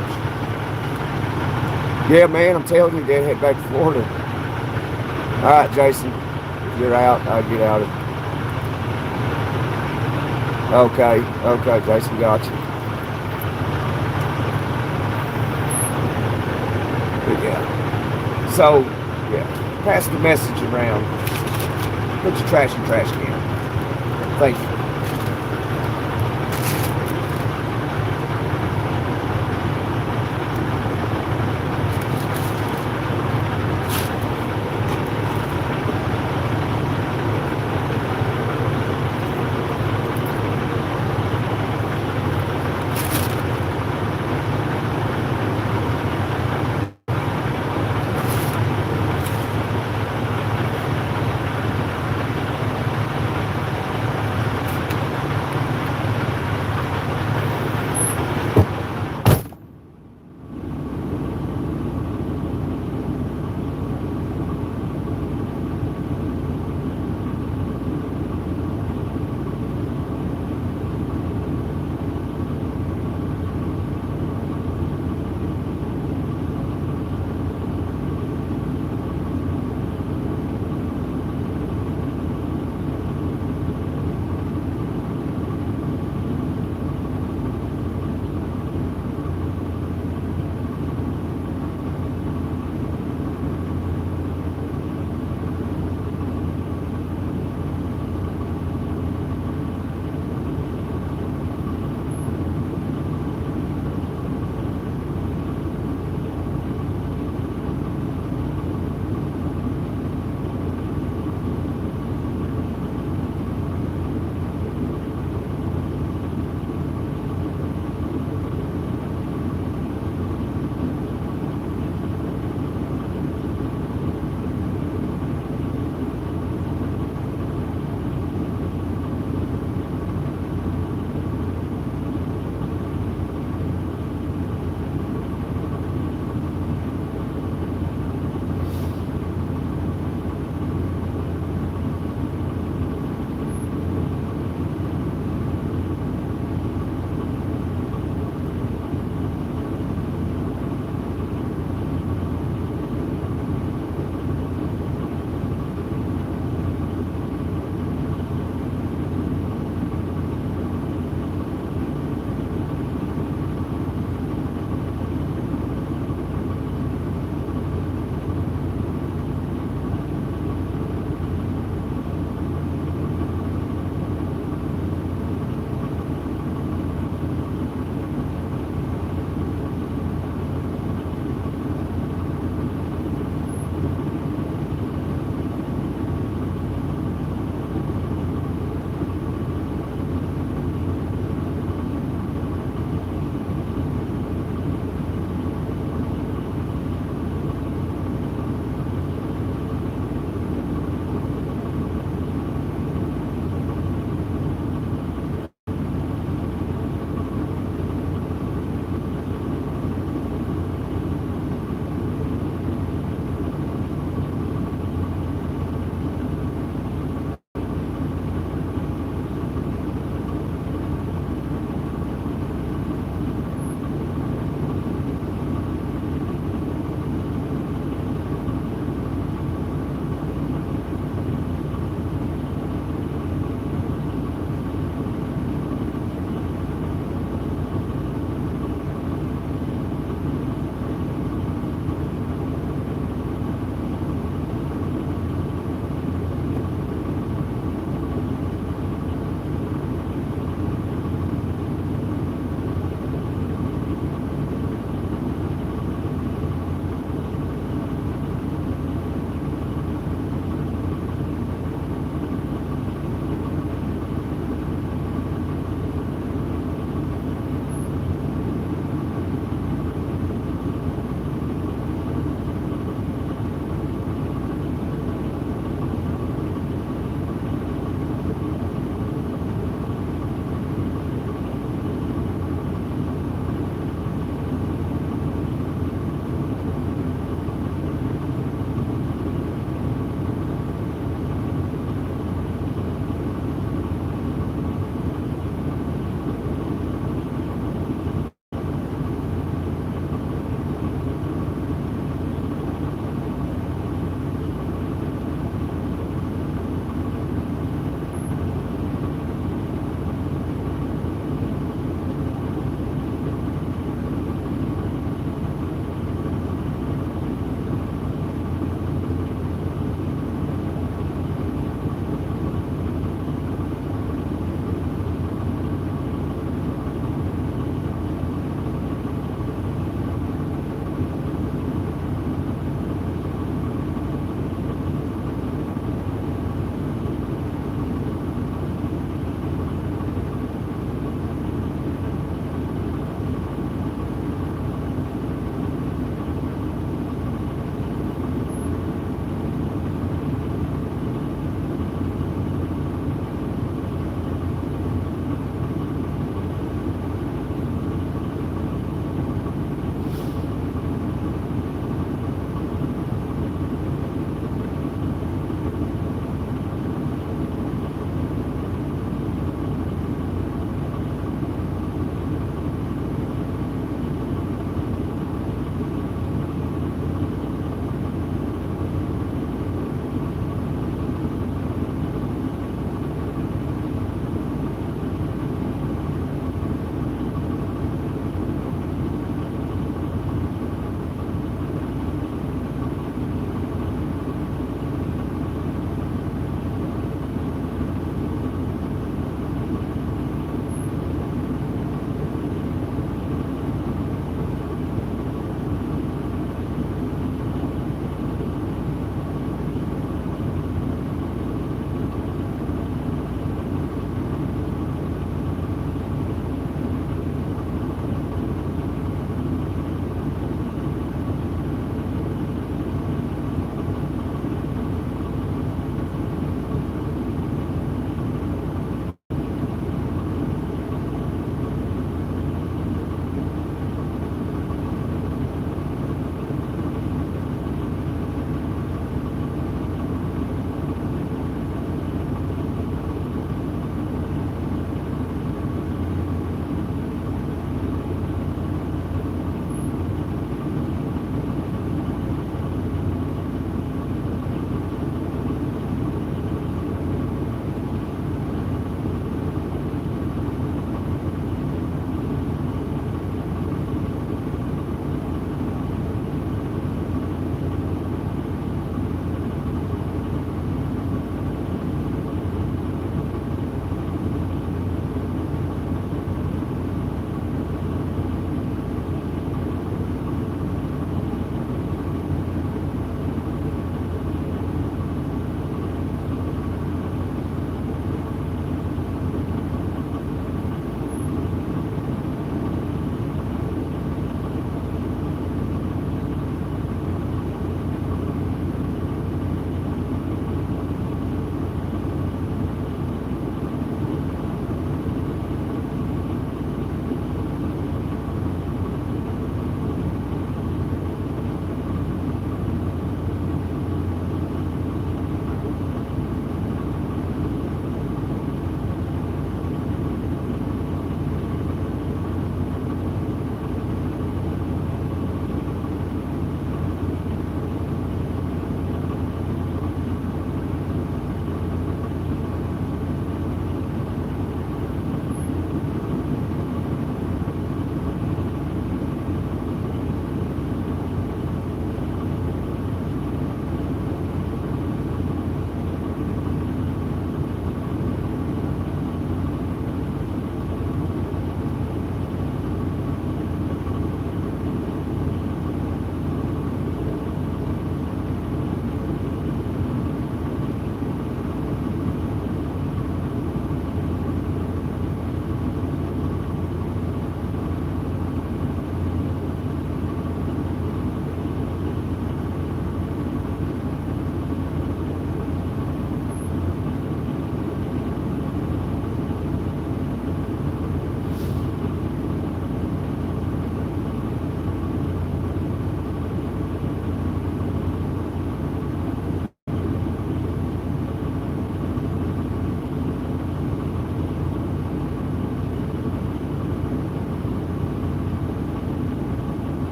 Yeah, man, I'm telling you, Dad, head back to Florida. All right, Jason. If you're out, I'll get out of it. Okay, Jason, got you. But yeah. So, yeah, pass the message around. Put your trash in the trash can. Thank you.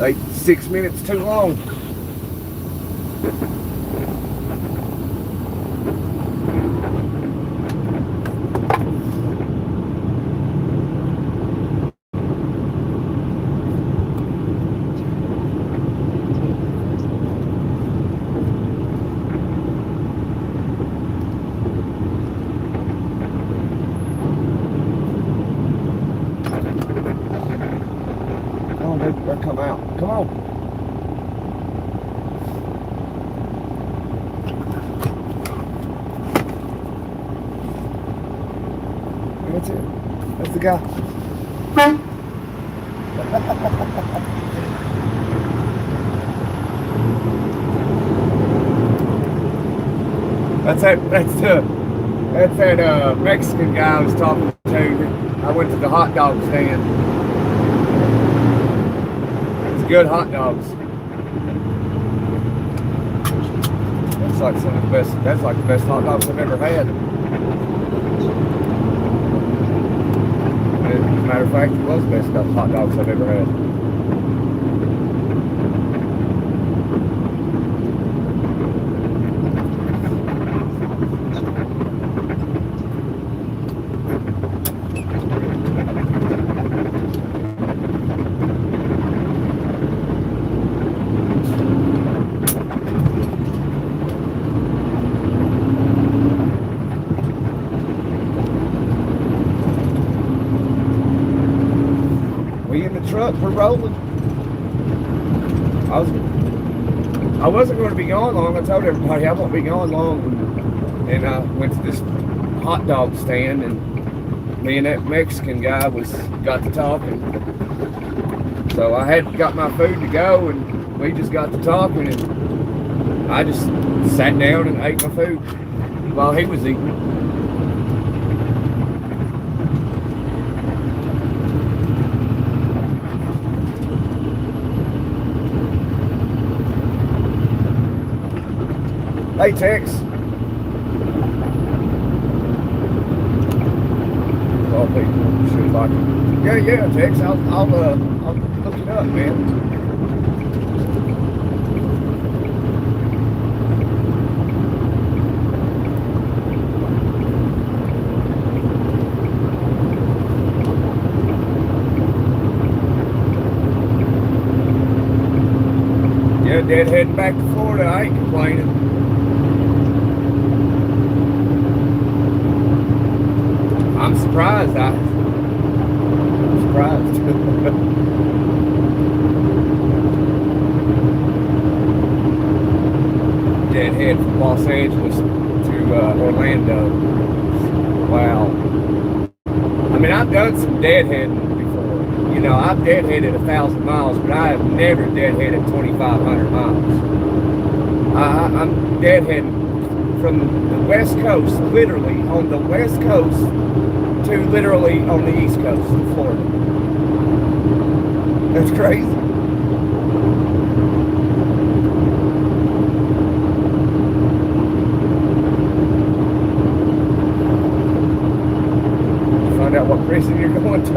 Like 6 minutes too long. Come on, they're come out. Come on. That's it. That's the guy. That's that Mexican guy I was talking to. I went to the hot dog stand. It's good hot dogs. That's like some of the best. That's like the best hot dogs I've ever had. As a matter of fact, it was the best hot dogs I've ever had. We in the truck, we're rolling. I wasn't going to be gone long. I told everybody I won't be gone long. And I went to this hot dog stand, and me and that Mexican guy got to talking. So I had got my food to go, and we just got to talking, and I just sat down and ate my food while he was eating. Hey, Tex. Well, people should like it. Yeah, Tex. I'll look it up, man. Yeah, Dad heading back to Florida. I ain't complaining. I'm surprised. I'm surprised. Dad head from Los Angeles to Orlando. Wow. I mean, I've done some deadheading before. You know, I've deadheaded 1,000 miles, but I have never deadheaded 2,500 miles. I'm deadheading from the West Coast, literally on the West Coast, to literally on the East Coast of Florida. That's crazy. Find out what prison you're going to.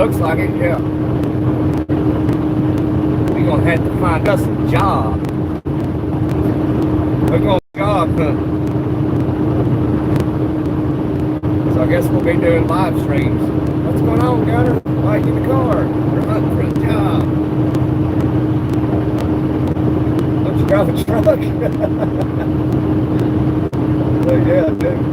looks like it, yeah. We're gonna have to find us a job. We're gonna job hunt. So I guess we'll be doing live streams. What's going on, Gunner? Why you in the car? We're hunting for a job. Don't you drive a truck? So yeah, dude.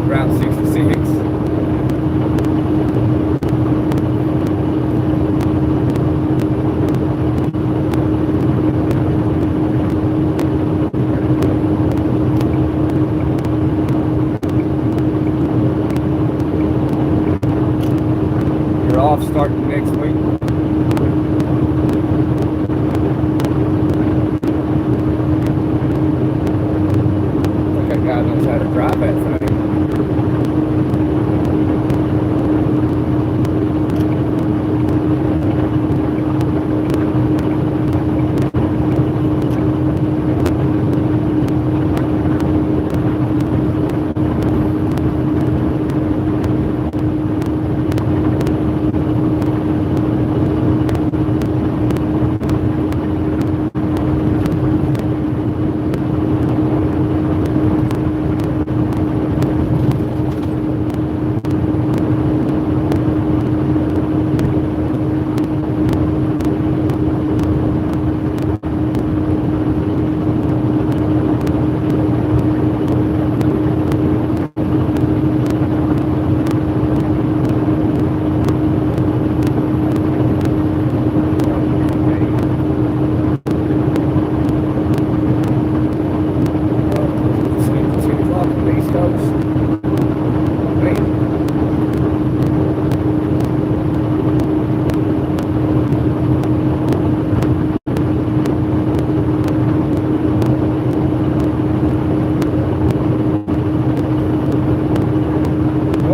Route 66. You're off starting next week. I think that guy knows how to drive that thing.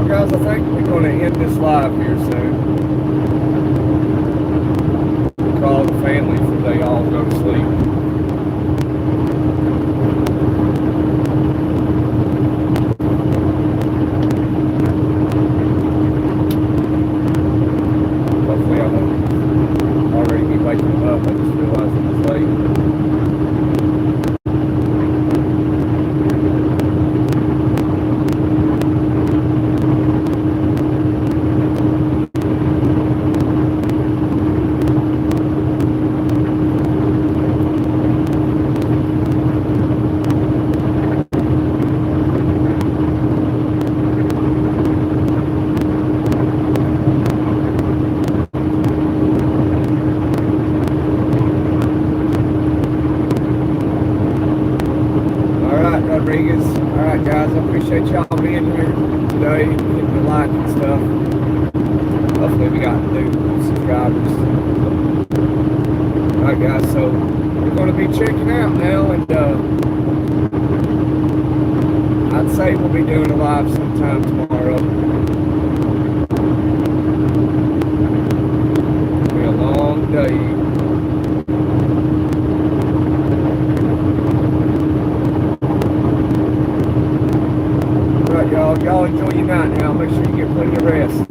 Guys, I think we're going to end this live here soon. Call the family before they all go to sleep. Hopefully I won't already be waking them up. I just realized it was late. Rodriguez. All right, guys, I appreciate y'all being here today, hitting the like and stuff. Hopefully we got new subscribers. All right, guys, so we're going to be checking out now, and I'd say we'll be doing a live sometime tomorrow. It'll be a long day. Y'all enjoy your night now. Make sure you get plenty of rest.